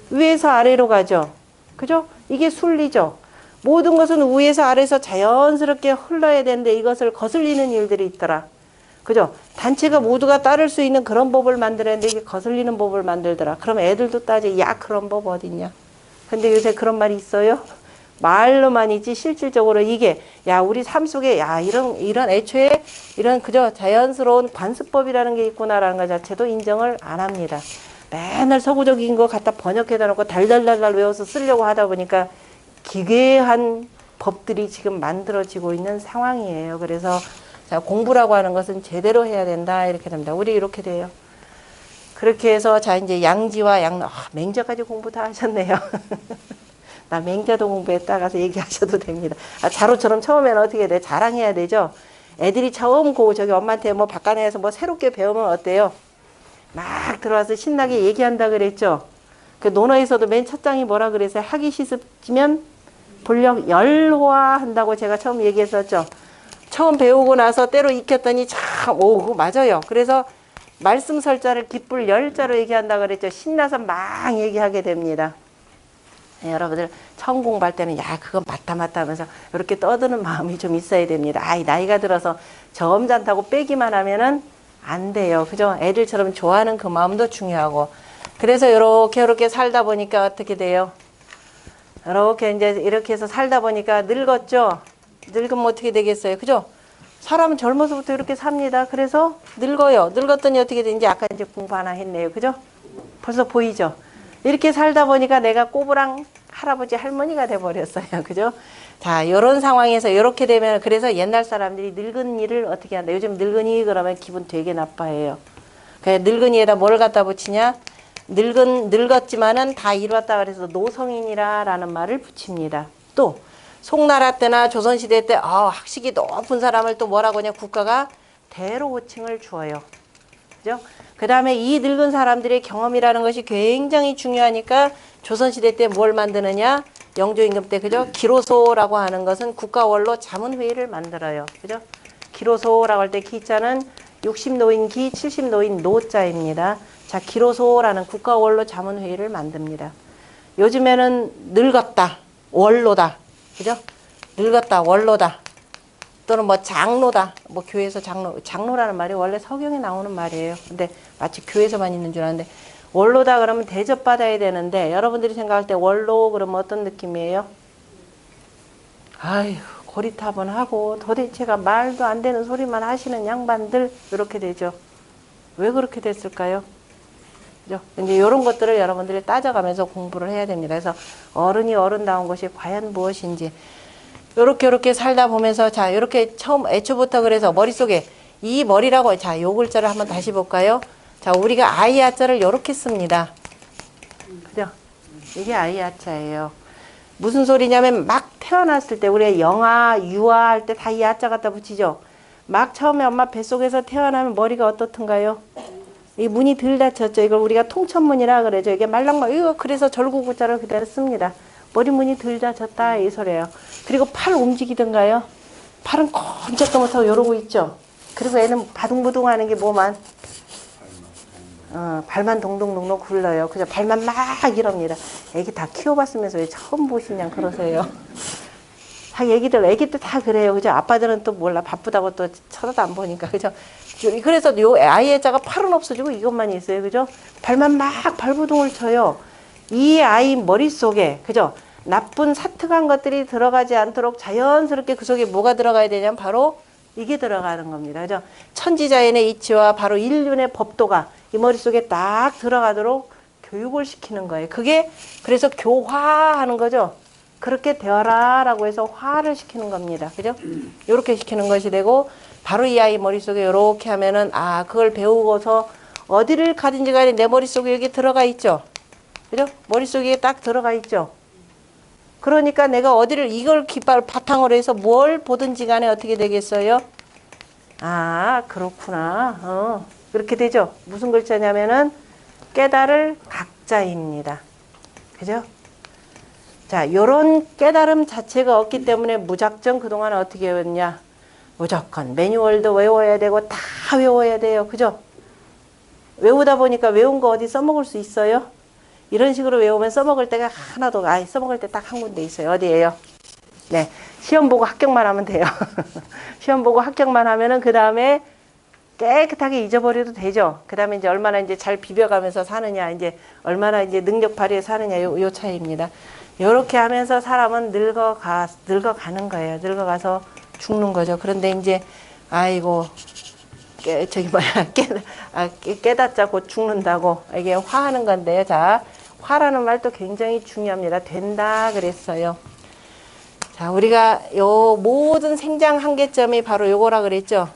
S1: 위에서 아래로 가죠. 그죠? 이게 순리죠. 모든 것은 위에서 아래에서 자연스럽게 흘러야 되는데 이것을 거슬리는 일들이 있더라. 그죠? 단체가 모두가 따를 수 있는 그런 법을 만들었는데 이게 거슬리는 법을 만들더라. 그럼 애들도 따져. 야, 그런 법 어딨냐? 근데 요새 그런 말이 있어요? 말로만 있지 실질적으로 이게 야, 우리 삶 속에 야, 이런 애초에 이런 그저 자연스러운 관습법이라는 게 있구나라는 것 자체도 인정을 안 합니다. 맨날 서구적인 거 갖다 번역해다 놓고 달달달달 외워서 쓰려고 하다 보니까 기괴한 법들이 지금 만들어지고 있는 상황이에요. 그래서 자, 공부라고 하는 것은 제대로 해야 된다 이렇게 됩니다. 우리 이렇게 돼요. 그렇게 해서 자, 이제 양지와 양능, 맹자까지 공부 다 하셨네요. 나 맹자도 공부했다 가서 얘기하셔도 됩니다. 자로처럼 처음에는 어떻게 돼? 자랑해야 되죠. 애들이 처음 저기 엄마한테 뭐 바깥에서 뭐 새롭게 배우면 어때요? 막 들어와서 신나게 얘기한다 그랬죠. 그 논어에서도 맨 첫 장이 뭐라 그랬어요? 학이 시습지면 본령 열화한다고 제가 처음 얘기했었죠. 처음 배우고 나서 때로 익혔더니 참, 오, 그거 맞아요. 그래서 말씀 설자를 깃불 열자로 얘기한다 그랬죠. 신나서 막 얘기하게 됩니다. 네, 여러분들 처음 공부할 때는 야 그건 맞다 하면서 이렇게 떠드는 마음이 좀 있어야 됩니다. 아이 나이가 들어서 점잖다고 빼기만 하면은 안 돼요. 그죠? 애들처럼 좋아하는 그 마음도 중요하고. 그래서 이렇게 살다 보니까 어떻게 돼요? 이렇게 이제 이렇게 해서 살다 보니까 늙었죠? 늙으면 어떻게 되겠어요? 그죠? 사람은 젊어서부터 이렇게 삽니다. 그래서 늙어요. 늙었더니 어떻게 되는지 아까 이제 공부 하나 했네요. 그죠? 벌써 보이죠? 이렇게 살다 보니까 내가 꼬부랑 할아버지 할머니가 돼버렸어요. 그죠? 자, 요런 상황에서 이렇게 되면 그래서 옛날 사람들이 늙은이를 어떻게 한다. 요즘 늙은이 그러면 기분 되게 나빠해요. 그냥 늙은이에다 뭘 갖다 붙이냐? 늙었지만은 다 이뤘다 그래서 노성인이라라는 말을 붙입니다. 또 송나라 때나 조선시대 때 학식이 높은 사람을 또 뭐라고 하냐? 국가가 대로 호칭을 주어요. 그죠? 그 다음에 이 늙은 사람들의 경험이라는 것이 굉장히 중요하니까 조선시대 때 뭘 만드느냐? 영조임금 때, 그죠? 기로소라고 하는 것은 국가원로 자문회의를 만들어요. 그죠? 기로소라고 할 때 기자는 60노인 기, 70노인 노자입니다. 자, 기로소라는 국가원로 자문회의를 만듭니다. 요즘에는 늙었다, 원로다. 그죠? 늙었다, 원로다. 또는 뭐 장로다. 뭐 교회에서 장로라는 말이 원래 성경에 나오는 말이에요. 근데 마치 교회에서만 있는 줄 아는데 원로다 그러면 대접받아야 되는데 여러분들이 생각할 때 원로 그러면 어떤 느낌이에요? 아휴 고리타분하고 도대체가 말도 안 되는 소리만 하시는 양반들 이렇게 되죠. 왜 그렇게 됐을까요? 그죠? 이제 이런 것들을 여러분들이 따져가면서 공부를 해야 됩니다. 그래서 어른이 어른다운 것이 과연 무엇인지 요렇게 살다 보면서 자 요렇게 처음 애초부터 그래서 머릿속에 이 머리라고 자 요 글자를 한번 다시 볼까요? 자 우리가 아이 아자를 요렇게 씁니다. 그죠? 이게 아이 아자예요. 무슨 소리냐면 막 태어났을 때 우리가 영아 유아 할 때 다 이 아자 갖다 붙이죠. 막 처음에 엄마 뱃속에서 태어나면 머리가 어떻든가요? 이 문이 덜 닫혔죠. 이걸 우리가 통천문이라 그러죠. 이게 말랑말 이거 그래서 절구구자를 그대로 씁니다. 머리 문이 덜 닫혔다 이 소리예요. 그리고 팔 움직이던가요? 팔은 꼼짝도 이러고 있죠. 그리고 애는 바둥바둥하는 게 뭐만? 발만 동동동동 굴러요. 그죠? 발만 막 이럽니다. 애기 다 키워봤으면서 왜 처음 보시냐 그러세요. 다 애기들 다 그래요. 그죠? 아빠들은 또 몰라. 바쁘다고 또 쳐다도 안 보니까. 그죠? 그래서 요 아이의 자가 팔은 없어지고 이것만 있어요. 그죠? 발만 막 발부동을 쳐요. 이 아이 머릿속에, 그죠? 나쁜 사특한 것들이 들어가지 않도록 자연스럽게 그 속에 뭐가 들어가야 되냐면 바로 이게 들어가는 겁니다. 그죠? 천지자연의 이치와 바로 인륜의 법도가 이 머릿속에 딱 들어가도록 교육을 시키는 거예요. 그게 그래서 교화하는 거죠. 그렇게 되어라 라고 해서 화를 시키는 겁니다. 그죠? 요렇게 시키는 것이 되고 바로 이 아이 머릿속에 요렇게 하면은 그걸 배우고서 어디를 가든지 간에 내 머릿속에 여기 들어가 있죠. 그죠? 머릿속에 딱 들어가 있죠. 그러니까 내가 어디를 이걸 깃발 바탕으로 해서 뭘 보든지 간에 어떻게 되겠어요? 그렇구나. 그렇게 되죠. 무슨 글자냐면은 깨달을 각자입니다. 그죠? 자, 요런 깨달음 자체가 없기 때문에 무작정 그동안 어떻게 외웠냐? 무조건 매뉴얼도 외워야 되고 다 외워야 돼요. 그죠? 외우다 보니까 외운 거 어디 써먹을 수 있어요? 이런 식으로 외우면 써먹을 때가 하나도 써먹을 때 딱 한 군데 있어요. 어디예요? 네, 시험 보고 합격만 하면 돼요. 시험 보고 합격만 하면은 그 다음에 깨끗하게 잊어버려도 되죠. 그 다음에 이제 얼마나 이제 잘 비벼가면서 사느냐, 이제 얼마나 이제 능력 발휘해 사느냐 요 차이입니다. 요렇게 하면서 사람은 늙어가는 거예요. 늙어가서 죽는 거죠. 그런데 이제 아이고 깨닫자 곧 죽는다고 이게 화하는 건데요. 자, 화라는 말도 굉장히 중요합니다. 된다 그랬어요. 자, 우리가 요 모든 생장 한계점이 바로 요거라 그랬죠.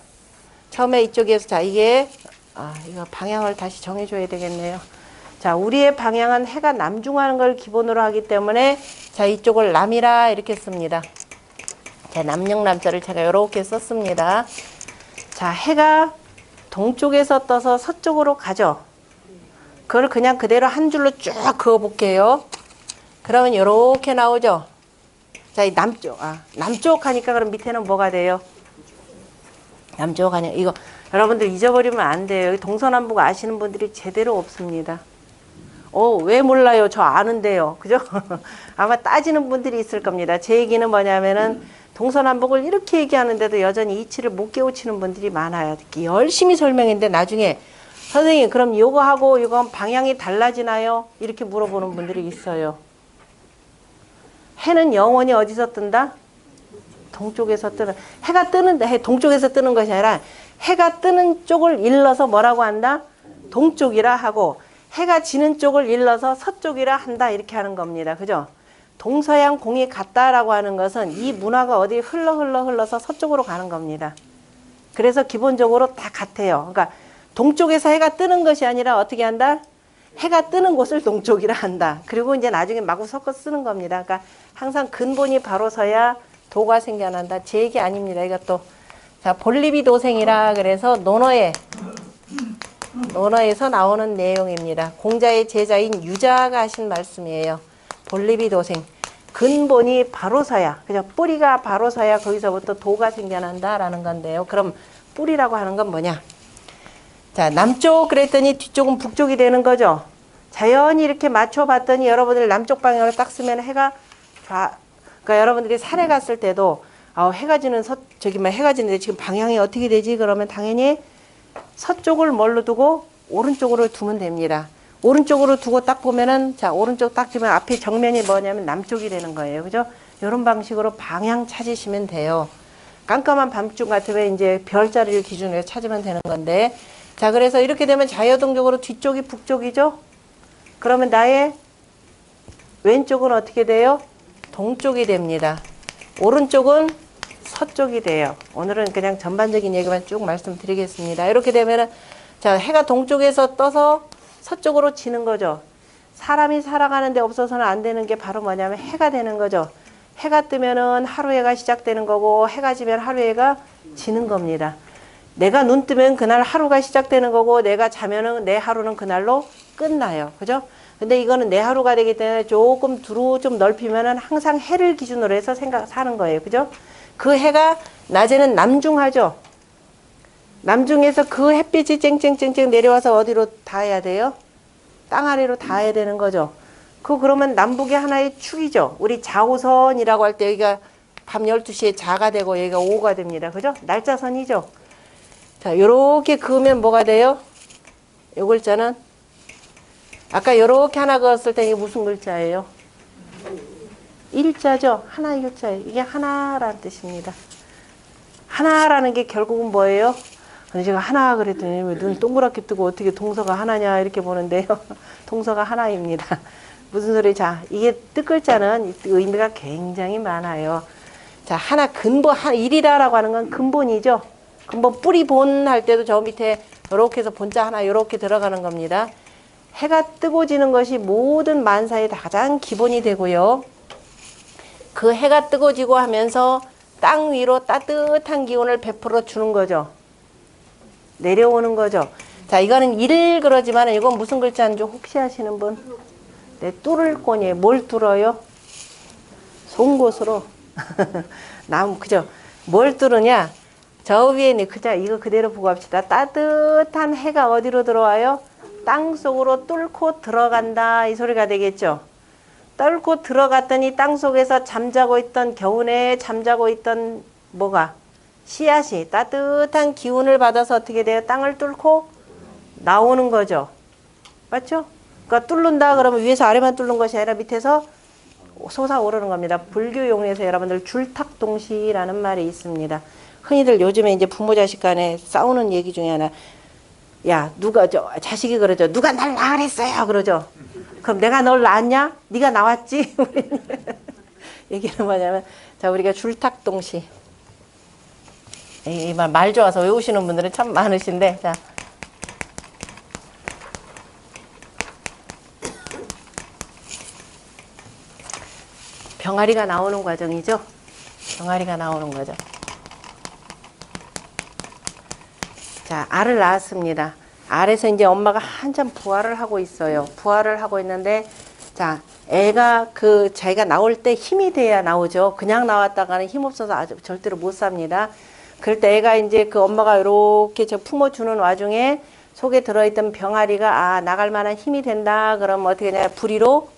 S1: 처음에 이쪽에서 자 이게 이거 방향을 다시 정해줘야 되겠네요. 자, 우리의 방향은 해가 남중하는 걸 기본으로 하기 때문에 자 이쪽을 남이라 이렇게 씁니다. 자, 남영남자를 제가 이렇게 썼습니다. 자, 해가 동쪽에서 떠서 서쪽으로 가죠. 그걸 그냥 그대로 한 줄로 쭉 그어 볼게요. 그러면 이렇게 나오죠. 자, 이 남쪽 하니까 그럼 밑에는 뭐가 돼요? 남쪽 아니야. 이거 여러분들 잊어버리면 안 돼요. 여기 동서남북 아시는 분들이 제대로 없습니다. 왜 몰라요? 저 아는데요. 그죠? 아마 따지는 분들이 있을 겁니다. 제 얘기는 뭐냐면은 동서남북을 이렇게 얘기하는데도 여전히 이치를 못 깨우치는 분들이 많아요. 열심히 설명했는데 나중에 선생님 그럼 요거 하고 이건 방향이 달라지나요? 이렇게 물어보는 분들이 있어요. 해는 영원히 어디서 뜬다? 동쪽에서 뜨는, 해가 뜨는데 동쪽에서 뜨는 것이 아니라 해가 뜨는 쪽을 일러서 뭐라고 한다? 동쪽이라 하고 해가 지는 쪽을 일러서 서쪽이라 한다 이렇게 하는 겁니다. 그죠? 동서양 공이 같다라고 하는 것은 이 문화가 어디 흘러서 서쪽으로 가는 겁니다. 그래서 기본적으로 다 같아요. 그러니까 동쪽에서 해가 뜨는 것이 아니라 어떻게 한다? 해가 뜨는 곳을 동쪽이라 한다. 그리고 이제 나중에 마구 섞어 쓰는 겁니다. 그러니까 항상 근본이 바로 서야 도가 생겨난다. 제 얘기 아닙니다. 이것도. 자, 볼리비 도생이라 그래서 논어에서 나오는 내용입니다. 공자의 제자인 유자가 하신 말씀이에요. 볼리비 도생. 근본이 바로 서야, 그죠? 뿌리가 바로 서야 거기서부터 도가 생겨난다라는 건데요. 그럼 뿌리라고 하는 건 뭐냐? 자, 남쪽 그랬더니 뒤쪽은 북쪽이 되는 거죠. 자연히 이렇게 맞춰봤더니 여러분들 남쪽 방향으로 딱 쓰면 해가 그러니까 여러분들이 산에 갔을 때도 해가 지는 해가 지는데 지금 방향이 어떻게 되지? 그러면 당연히 서쪽을 뭘로 두고 오른쪽으로 두면 됩니다. 오른쪽으로 두고 딱 보면은 자, 오른쪽 딱 지면 앞에 정면이 뭐냐면 남쪽이 되는 거예요. 그죠? 이런 방식으로 방향 찾으시면 돼요. 깜깜한 밤중 같으면 이제 별자리를 기준으로 찾으면 되는 건데 자, 그래서 이렇게 되면 자유동적으로 뒤쪽이 북쪽이죠? 그러면 나의 왼쪽은 어떻게 돼요? 동쪽이 됩니다. 오른쪽은 서쪽이 돼요. 오늘은 그냥 전반적인 얘기만 쭉 말씀드리겠습니다. 이렇게 되면은 자, 해가 동쪽에서 떠서 서쪽으로 지는 거죠. 사람이 살아가는 데 없어서는 안 되는 게 바로 뭐냐면 해가 되는 거죠. 해가 뜨면은 하루해가 시작되는 거고 해가 지면 하루해가 지는 겁니다. 내가 눈 뜨면 그날 하루가 시작되는 거고 내가 자면은 내 하루는 그날로 끝나요. 그죠? 근데 이거는 내 하루가 되기 때문에 조금 두루 좀 넓히면은 항상 해를 기준으로 해서 사는 거예요. 그죠? 그 해가 낮에는 남중하죠. 남중에서 그 햇빛이 쨍쨍쨍쨍 내려와서 어디로 닿아야 돼요? 땅 아래로 닿아야 되는 거죠. 그러면 남북의 하나의 축이죠. 우리 자오선이라고 할 때 여기가 밤 12시에 자가 되고 여기가 오가 됩니다. 그죠? 날짜선이죠. 자, 요렇게 그으면 뭐가 돼요? 요 글자는 아까 요렇게 하나 그었을 때 이게 무슨 글자예요? 일자죠. 하나 일자예요. 이게 하나라는 뜻입니다. 하나라는 게 결국은 뭐예요? 근데 제가 하나 그랬더니 왜 눈 동그랗게 뜨고 어떻게 동서가 하나냐 이렇게 보는데요. 동서가 하나입니다. 무슨 소리? 자, 이게 뜻글자는 의미가 굉장히 많아요. 자, 하나 근본 일이라고 하는 건 근본이죠. 근본 뿌리 본 할 때도 저 밑에 이렇게 해서 본자 하나 이렇게 들어가는 겁니다. 해가 뜨고 지는 것이 모든 만사의 가장 기본이 되고요. 그 해가 뜨고 지고 하면서 땅 위로 따뜻한 기운을 베풀어 주는 거죠. 내려오는 거죠. 자, 이거는 일 그러지만 이건 무슨 글자인 줄 혹시 아시는 분? 네, 뚫을 거니 뭘 뚫어요? 송곳으로. 나무, 그죠? 뭘 뚫으냐? 저 위에 그자 이거 그대로 보고 합시다. 따뜻한 해가 어디로 들어와요? 땅 속으로 뚫고 들어간다 이 소리가 되겠죠. 뚫고 들어갔더니 땅 속에서 잠자고 있던 겨우내 잠자고 있던 뭐가 씨앗이 따뜻한 기운을 받아서 어떻게 돼요? 땅을 뚫고 나오는 거죠. 맞죠? 그러니까 뚫는다 그러면 위에서 아래만 뚫는 것이 아니라 밑에서 솟아오르는 겁니다. 불교 용어에서 여러분들 줄탁동시라는 말이 있습니다. 흔히들 요즘에 이제 부모 자식 간에 싸우는 얘기 중에 하나. 야, 자식이 그러죠. 누가 날 낳으랬어요. 그러죠. 그럼 내가 널 낳았냐? 네가 나왔지? 얘기는 뭐냐면, 자, 우리가 줄탁동시. 이 말 좋아서 외우시는 분들은 참 많으신데, 자. 병아리가 나오는 과정이죠. 병아리가 나오는 거죠. 자, 알을 낳았습니다. 알에서 이제 엄마가 한참 부화를 하고 있어요. 부화를 하고 있는데, 자, 애가 자기가 나올 때 힘이 돼야 나오죠. 그냥 나왔다가는 힘 없어서 절대로 못 삽니다. 그럴 때 애가 이제 그 엄마가 이렇게 저 품어주는 와중에 속에 들어있던 병아리가 아, 나갈 만한 힘이 된다. 그러면 어떻게 되냐. 부리로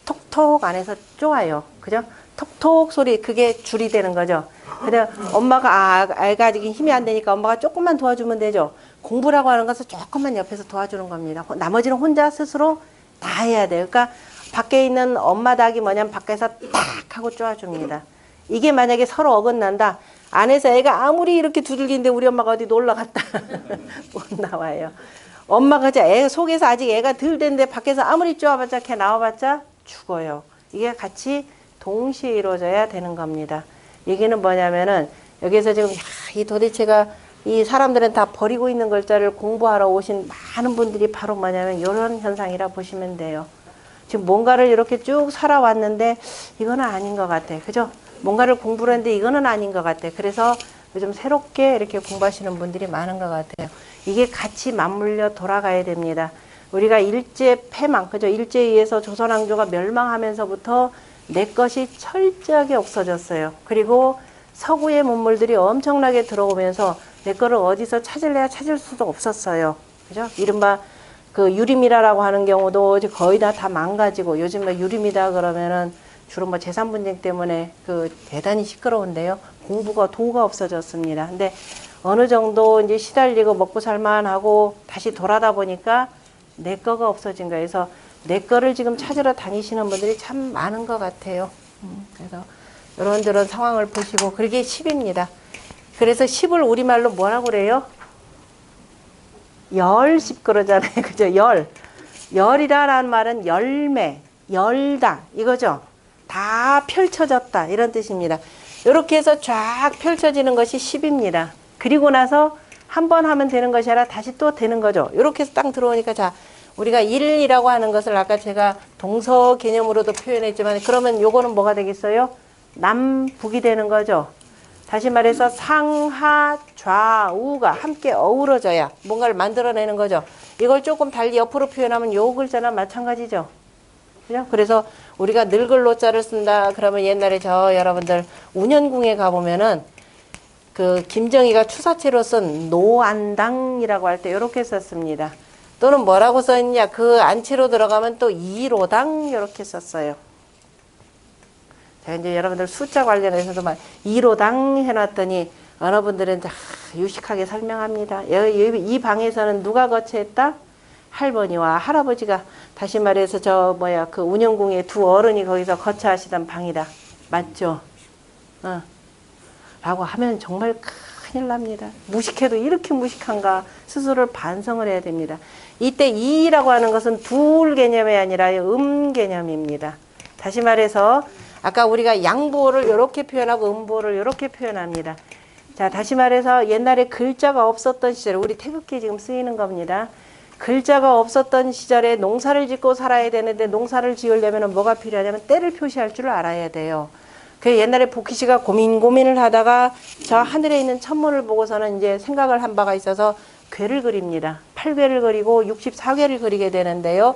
S1: 톡톡 안에서 쪼아요. 그죠? 톡톡 소리, 그게 줄이 되는 거죠. 근데 엄마가, 아, 애가 아직 힘이 안 되니까 엄마가 조금만 도와주면 되죠. 공부라고 하는 것은 조금만 옆에서 도와주는 겁니다. 나머지는 혼자 스스로 다 해야 돼요. 그러니까 밖에 있는 엄마 닭이 뭐냐면 밖에서 딱 하고 쪼아줍니다. 이게 만약에 서로 어긋난다. 안에서 애가 아무리 이렇게 두들기는데 우리 엄마가 어디 놀러 갔다 못 나와요. 엄마가 애 속에서 아직 애가 덜 됐는데 밖에서 아무리 쪼아봤자 걔 나와봤자 죽어요. 이게 같이 동시에 이루어져야 되는 겁니다. 얘기는 뭐냐면은 여기서 지금 이 도대체가 이 사람들은 다 버리고 있는 글자를 공부하러 오신 많은 분들이 바로 뭐냐면 이런 현상이라 보시면 돼요. 지금 뭔가를 이렇게 쭉 살아왔는데 이거는 아닌 것 같아. 그죠? 뭔가를 공부를 했는데 이거는 아닌 것 같아. 그래서 요즘 새롭게 이렇게 공부하시는 분들이 많은 것 같아요. 이게 같이 맞물려 돌아가야 됩니다. 우리가 일제 패망, 그죠? 일제에 의해서 조선왕조가 멸망하면서부터 내 것이 철저하게 없어졌어요. 그리고 서구의 문물들이 엄청나게 들어오면서 내 거를 어디서 찾을래야 찾을 수도 없었어요. 그죠? 이른바 그 유리미라라고 하는 경우도 거의 다 망가지고 요즘 뭐 유리미다 그러면은 주로 뭐 재산 분쟁 때문에 그 대단히 시끄러운데요. 공부가 도가 없어졌습니다. 근데 어느 정도 이제 시달리고 먹고 살만하고 다시 돌아다 보니까 내 거가 없어진 거예요. 그래서 내 거를 지금 찾으러 다니시는 분들이 참 많은 것 같아요. 그래서 이런 상황을 보시고 그게 10입니다. 그래서 10을 우리말로 뭐라고 그래요? 열십 그러잖아요. 그죠? 열이라는 말은 열매, 열다 이거죠. 다 펼쳐졌다 이런 뜻입니다. 이렇게 해서 쫙 펼쳐지는 것이 10입니다. 그리고 나서 한 번 하면 되는 것이 아니라 다시 또 되는 거죠. 이렇게 해서 딱 들어오니까 자 우리가 1이라고 하는 것을 아까 제가 동서 개념으로도 표현했지만 그러면 요거는 뭐가 되겠어요? 남북이 되는 거죠. 다시 말해서 상하 좌우가 함께 어우러져야 뭔가를 만들어내는 거죠. 이걸 조금 달리 옆으로 표현하면 요 글자나 마찬가지죠. 그죠? 그래서 우리가 늙을 노자를 쓴다 그러면 옛날에 여러분들 운현궁에 가보면은 그 김정희가 추사체로 쓴 노안당이라고 할 때 이렇게 썼습니다. 또는 뭐라고 써있냐 그 안치로 들어가면 또 이로당 이렇게 썼어요. 제가 이제 여러분들 숫자 관련해서도 막 이로당 해놨더니 어느 분들은 유식하게 설명합니다. 이 방에서는 누가 거처했다? 할머니와 할아버지가 다시 말해서 그 운영궁에 두 어른이 거기서 거처하시던 방이다. 맞죠? 라고 하면 정말 큰일 납니다. 무식해도 이렇게 무식한가 스스로를 반성을 해야 됩니다. 이때 이라고 하는 것은 둘 개념이 아니라 개념입니다. 다시 말해서 아까 우리가 양보를 이렇게 표현하고 음보를 이렇게 표현합니다. 자, 다시 말해서 옛날에 글자가 없었던 시절에 우리 태극기 지금 쓰이는 겁니다. 글자가 없었던 시절에 농사를 짓고 살아야 되는데 농사를 지으려면 뭐가 필요하냐면 때를 표시할 줄 알아야 돼요. 그 옛날에 복희씨가 고민을 하다가 저 하늘에 있는 천문을 보고서는 이제 생각을 한 바가 있어서 궤를 그립니다. 8궤를 그리고 64궤를 그리게 되는데요.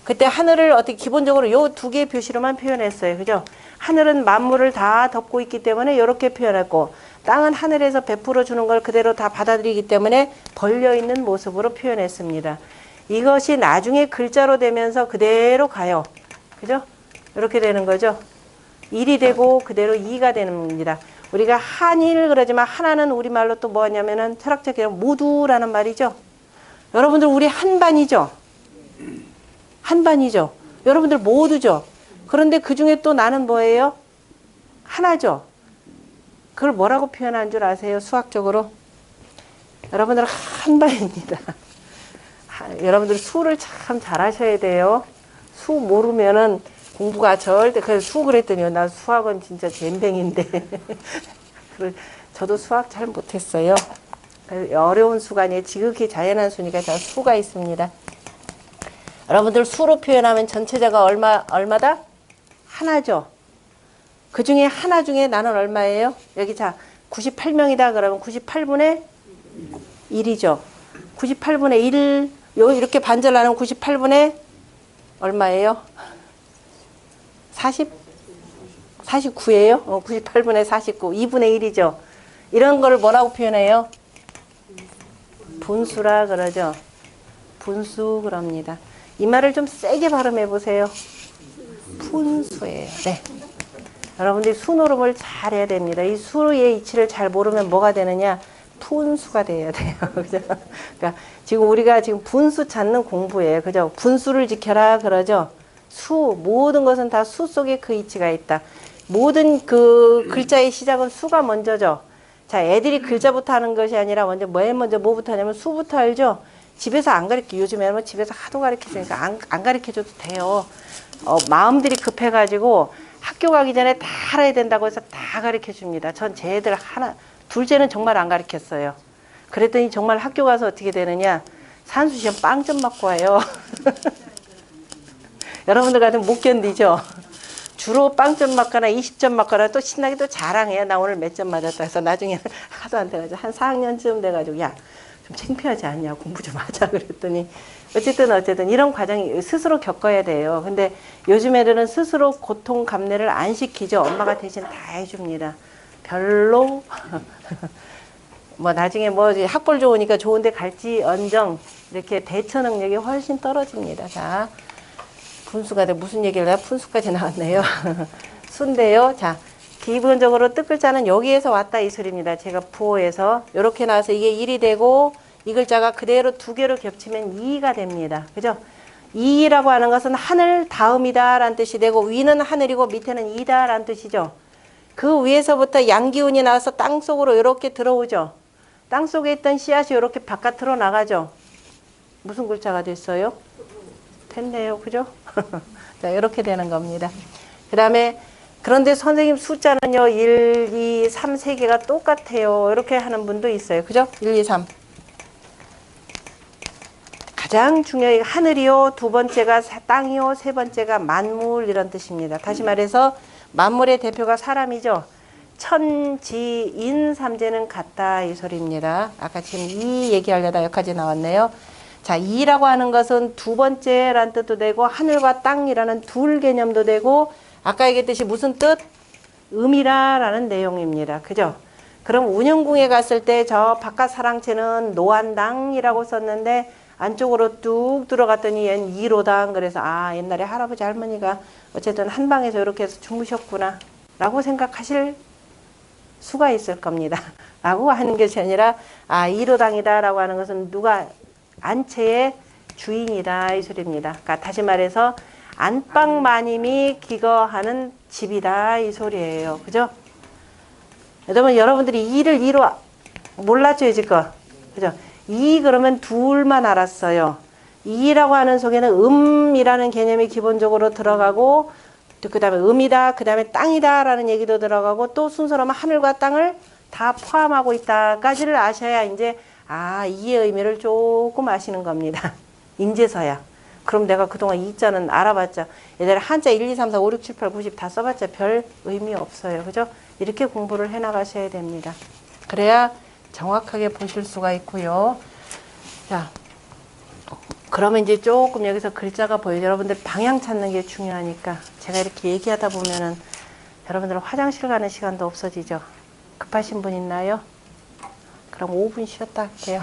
S1: 그때 하늘을 어떻게 기본적으로 요 두 개의 표시로만 표현했어요. 그죠? 하늘은 만물을 다 덮고 있기 때문에 이렇게 표현했고 땅은 하늘에서 베풀어 주는 걸 그대로 다 받아들이기 때문에 벌려 있는 모습으로 표현했습니다. 이것이 나중에 글자로 되면서 그대로 가요. 그죠? 이렇게 되는 거죠. 1이 되고 그대로 2가 되는 겁니다. 우리가 한일 그러지만 하나는 우리말로 또 뭐냐면은 철학적으로 모두라는 말이죠. 여러분들 우리 한반이죠. 한반이죠. 여러분들 모두죠. 그런데 그 중에 또 나는 뭐예요? 하나죠. 그걸 뭐라고 표현한 줄 아세요? 수학적으로? 여러분들 한반입니다. 여러분들 수를 참 잘하셔야 돼요. 수 모르면은 공부가 절대, 그래서 수 그랬더니 나 수학은 진짜 젬병인데 저도 수학 잘 못했어요. 어려운 수가 아니에요. 지극히 자연한 수니까 다 수가 있습니다. 여러분들 수로 표현하면 전체자가 얼마다? 하나죠. 그 중에 하나 중에 나는 얼마예요? 여기 자 98명이다 그러면 98분의 1이죠. 98분의 1 이렇게 반절하면 98분의 얼마예요? 49예요? 98분의 49 2분의 1이죠. 이런 걸 뭐라고 표현해요? 분수라 그러죠. 분수 그럽니다. 이 말을 좀 세게 발음해 보세요. 분수예요. 네. 여러분들이 수노름을 잘 해야 됩니다. 이 수의 이치를 잘 모르면 뭐가 되느냐? 분수가 돼야 돼요. 그죠? 그러니까 지금 우리가 지금 분수 찾는 공부예요. 그죠? 분수를 지켜라 그러죠. 수, 모든 것은 다 수 속에 그 이치가 있다. 모든 그 글자의 시작은 수가 먼저죠. 자, 애들이 글자부터 하는 것이 아니라 먼저 뭐부터 하냐면 수부터 알죠? 집에서 안 가르쳐. 요즘에는 집에서 하도 가르쳐주니까 안 가르쳐줘도 돼요. 마음들이 급해가지고 학교 가기 전에 다 알아야 된다고 해서 다 가르쳐 줍니다. 전 제 애들 둘째는 정말 안 가르쳤어요. 그랬더니 정말 학교 가서 어떻게 되느냐. 산수시험 빵점 맞고 와요. 여러분들 같으면 못 견디죠? 주로 빵점 맞거나 20점 맞거나 또 신나게 또 자랑해요. 나 오늘 몇 점 맞았다 해서 나중에 하도 안 돼가지고 한 4학년쯤 돼가지고 야, 좀 창피하지 않냐. 공부 좀 하자. 그랬더니 어쨌든 이런 과정이 스스로 겪어야 돼요. 근데 요즘 애들은 스스로 고통 감내를 안 시키죠. 엄마가 대신 다 해줍니다. 별로 뭐 나중에 뭐 학벌 좋으니까 좋은데 갈지언정 이렇게 대처 능력이 훨씬 떨어집니다. 자, 분수가 돼 무슨 얘기를 해야 분수까지 나왔네요. 수인데요. 자, 기본적으로 뜻글자는 여기에서 왔다 이 소리입니다. 제가 부호에서 이렇게 나와서 이게 1이 되고 이 글자가 그대로 두 개로 겹치면 2가 됩니다. 그죠? 2라고 하는 것은 하늘 다음이다 라는 뜻이 되고 위는 하늘이고 밑에는 이다 라는 뜻이죠. 그 위에서부터 양기운이 나와서 땅속으로 이렇게 들어오죠. 땅속에 있던 씨앗이 이렇게 바깥으로 나가죠. 무슨 글자가 됐어요? 됐네요. 그죠? 자, 이렇게 되는 겁니다. 그 다음에 그런데 선생님 숫자는요. 1, 2, 3, 3개가 똑같아요. 이렇게 하는 분도 있어요. 그죠? 1, 2, 3. 가장 중요한 하늘이요. 두 번째가 땅이요. 세 번째가 만물 이런 뜻입니다. 다시 말해서 만물의 대표가 사람이죠. 천지인 삼재는 같다 이 소리입니다. 아까 지금 이 얘기하려다 여기까지 나왔네요. 자, 이라고 하는 것은 두 번째라는 뜻도 되고 하늘과 땅이라는 둘 개념도 되고 아까 얘기했듯이 무슨 뜻? 음이라라는 내용입니다. 그죠? 그럼 운영궁에 갔을 때 저 바깥 사랑채는 노안당이라고 썼는데 안쪽으로 뚝 들어갔더니 얜 2로당. 그래서 아, 옛날에 할아버지 할머니가 어쨌든 한 방에서 이렇게 해서 주무셨구나 라고 생각하실 수가 있을 겁니다. 라고 하는 것이 아니라 아, 2로당이다 라고 하는 것은 누가 안채의 주인이다 이 소리입니다. 그러니까 다시 말해서 안방마님이 기거하는 집이다 이 소리예요. 그죠? 여러분들이 2를 2로 몰랐죠 지금? 그죠? 2 그러면 둘만 알았어요. 2라고 하는 속에는 음이라는 개념이 기본적으로 들어가고 그 다음에 음이다, 그 다음에 땅이다 라는 얘기도 들어가고 또 순서로 하늘과 땅을 다 포함하고 있다까지를 아셔야 이제 아, 이의 의미를 조금 아시는 겁니다. 인제서야. 그럼 내가 그동안 이자는 알아봤자 얘들 한자 1, 2, 3, 4, 5, 6, 7, 8, 90 다 써봤자 별 의미 없어요. 그죠? 이렇게 공부를 해나가셔야 됩니다. 그래야 정확하게 보실 수가 있고요. 자, 그러면 이제 조금 여기서 글자가 보여요. 여러분들 방향 찾는 게 중요하니까 제가 이렇게 얘기하다 보면은 여러분들 화장실 가는 시간도 없어지죠. 급하신 분 있나요? 그럼 5분 쉬었다 할게요.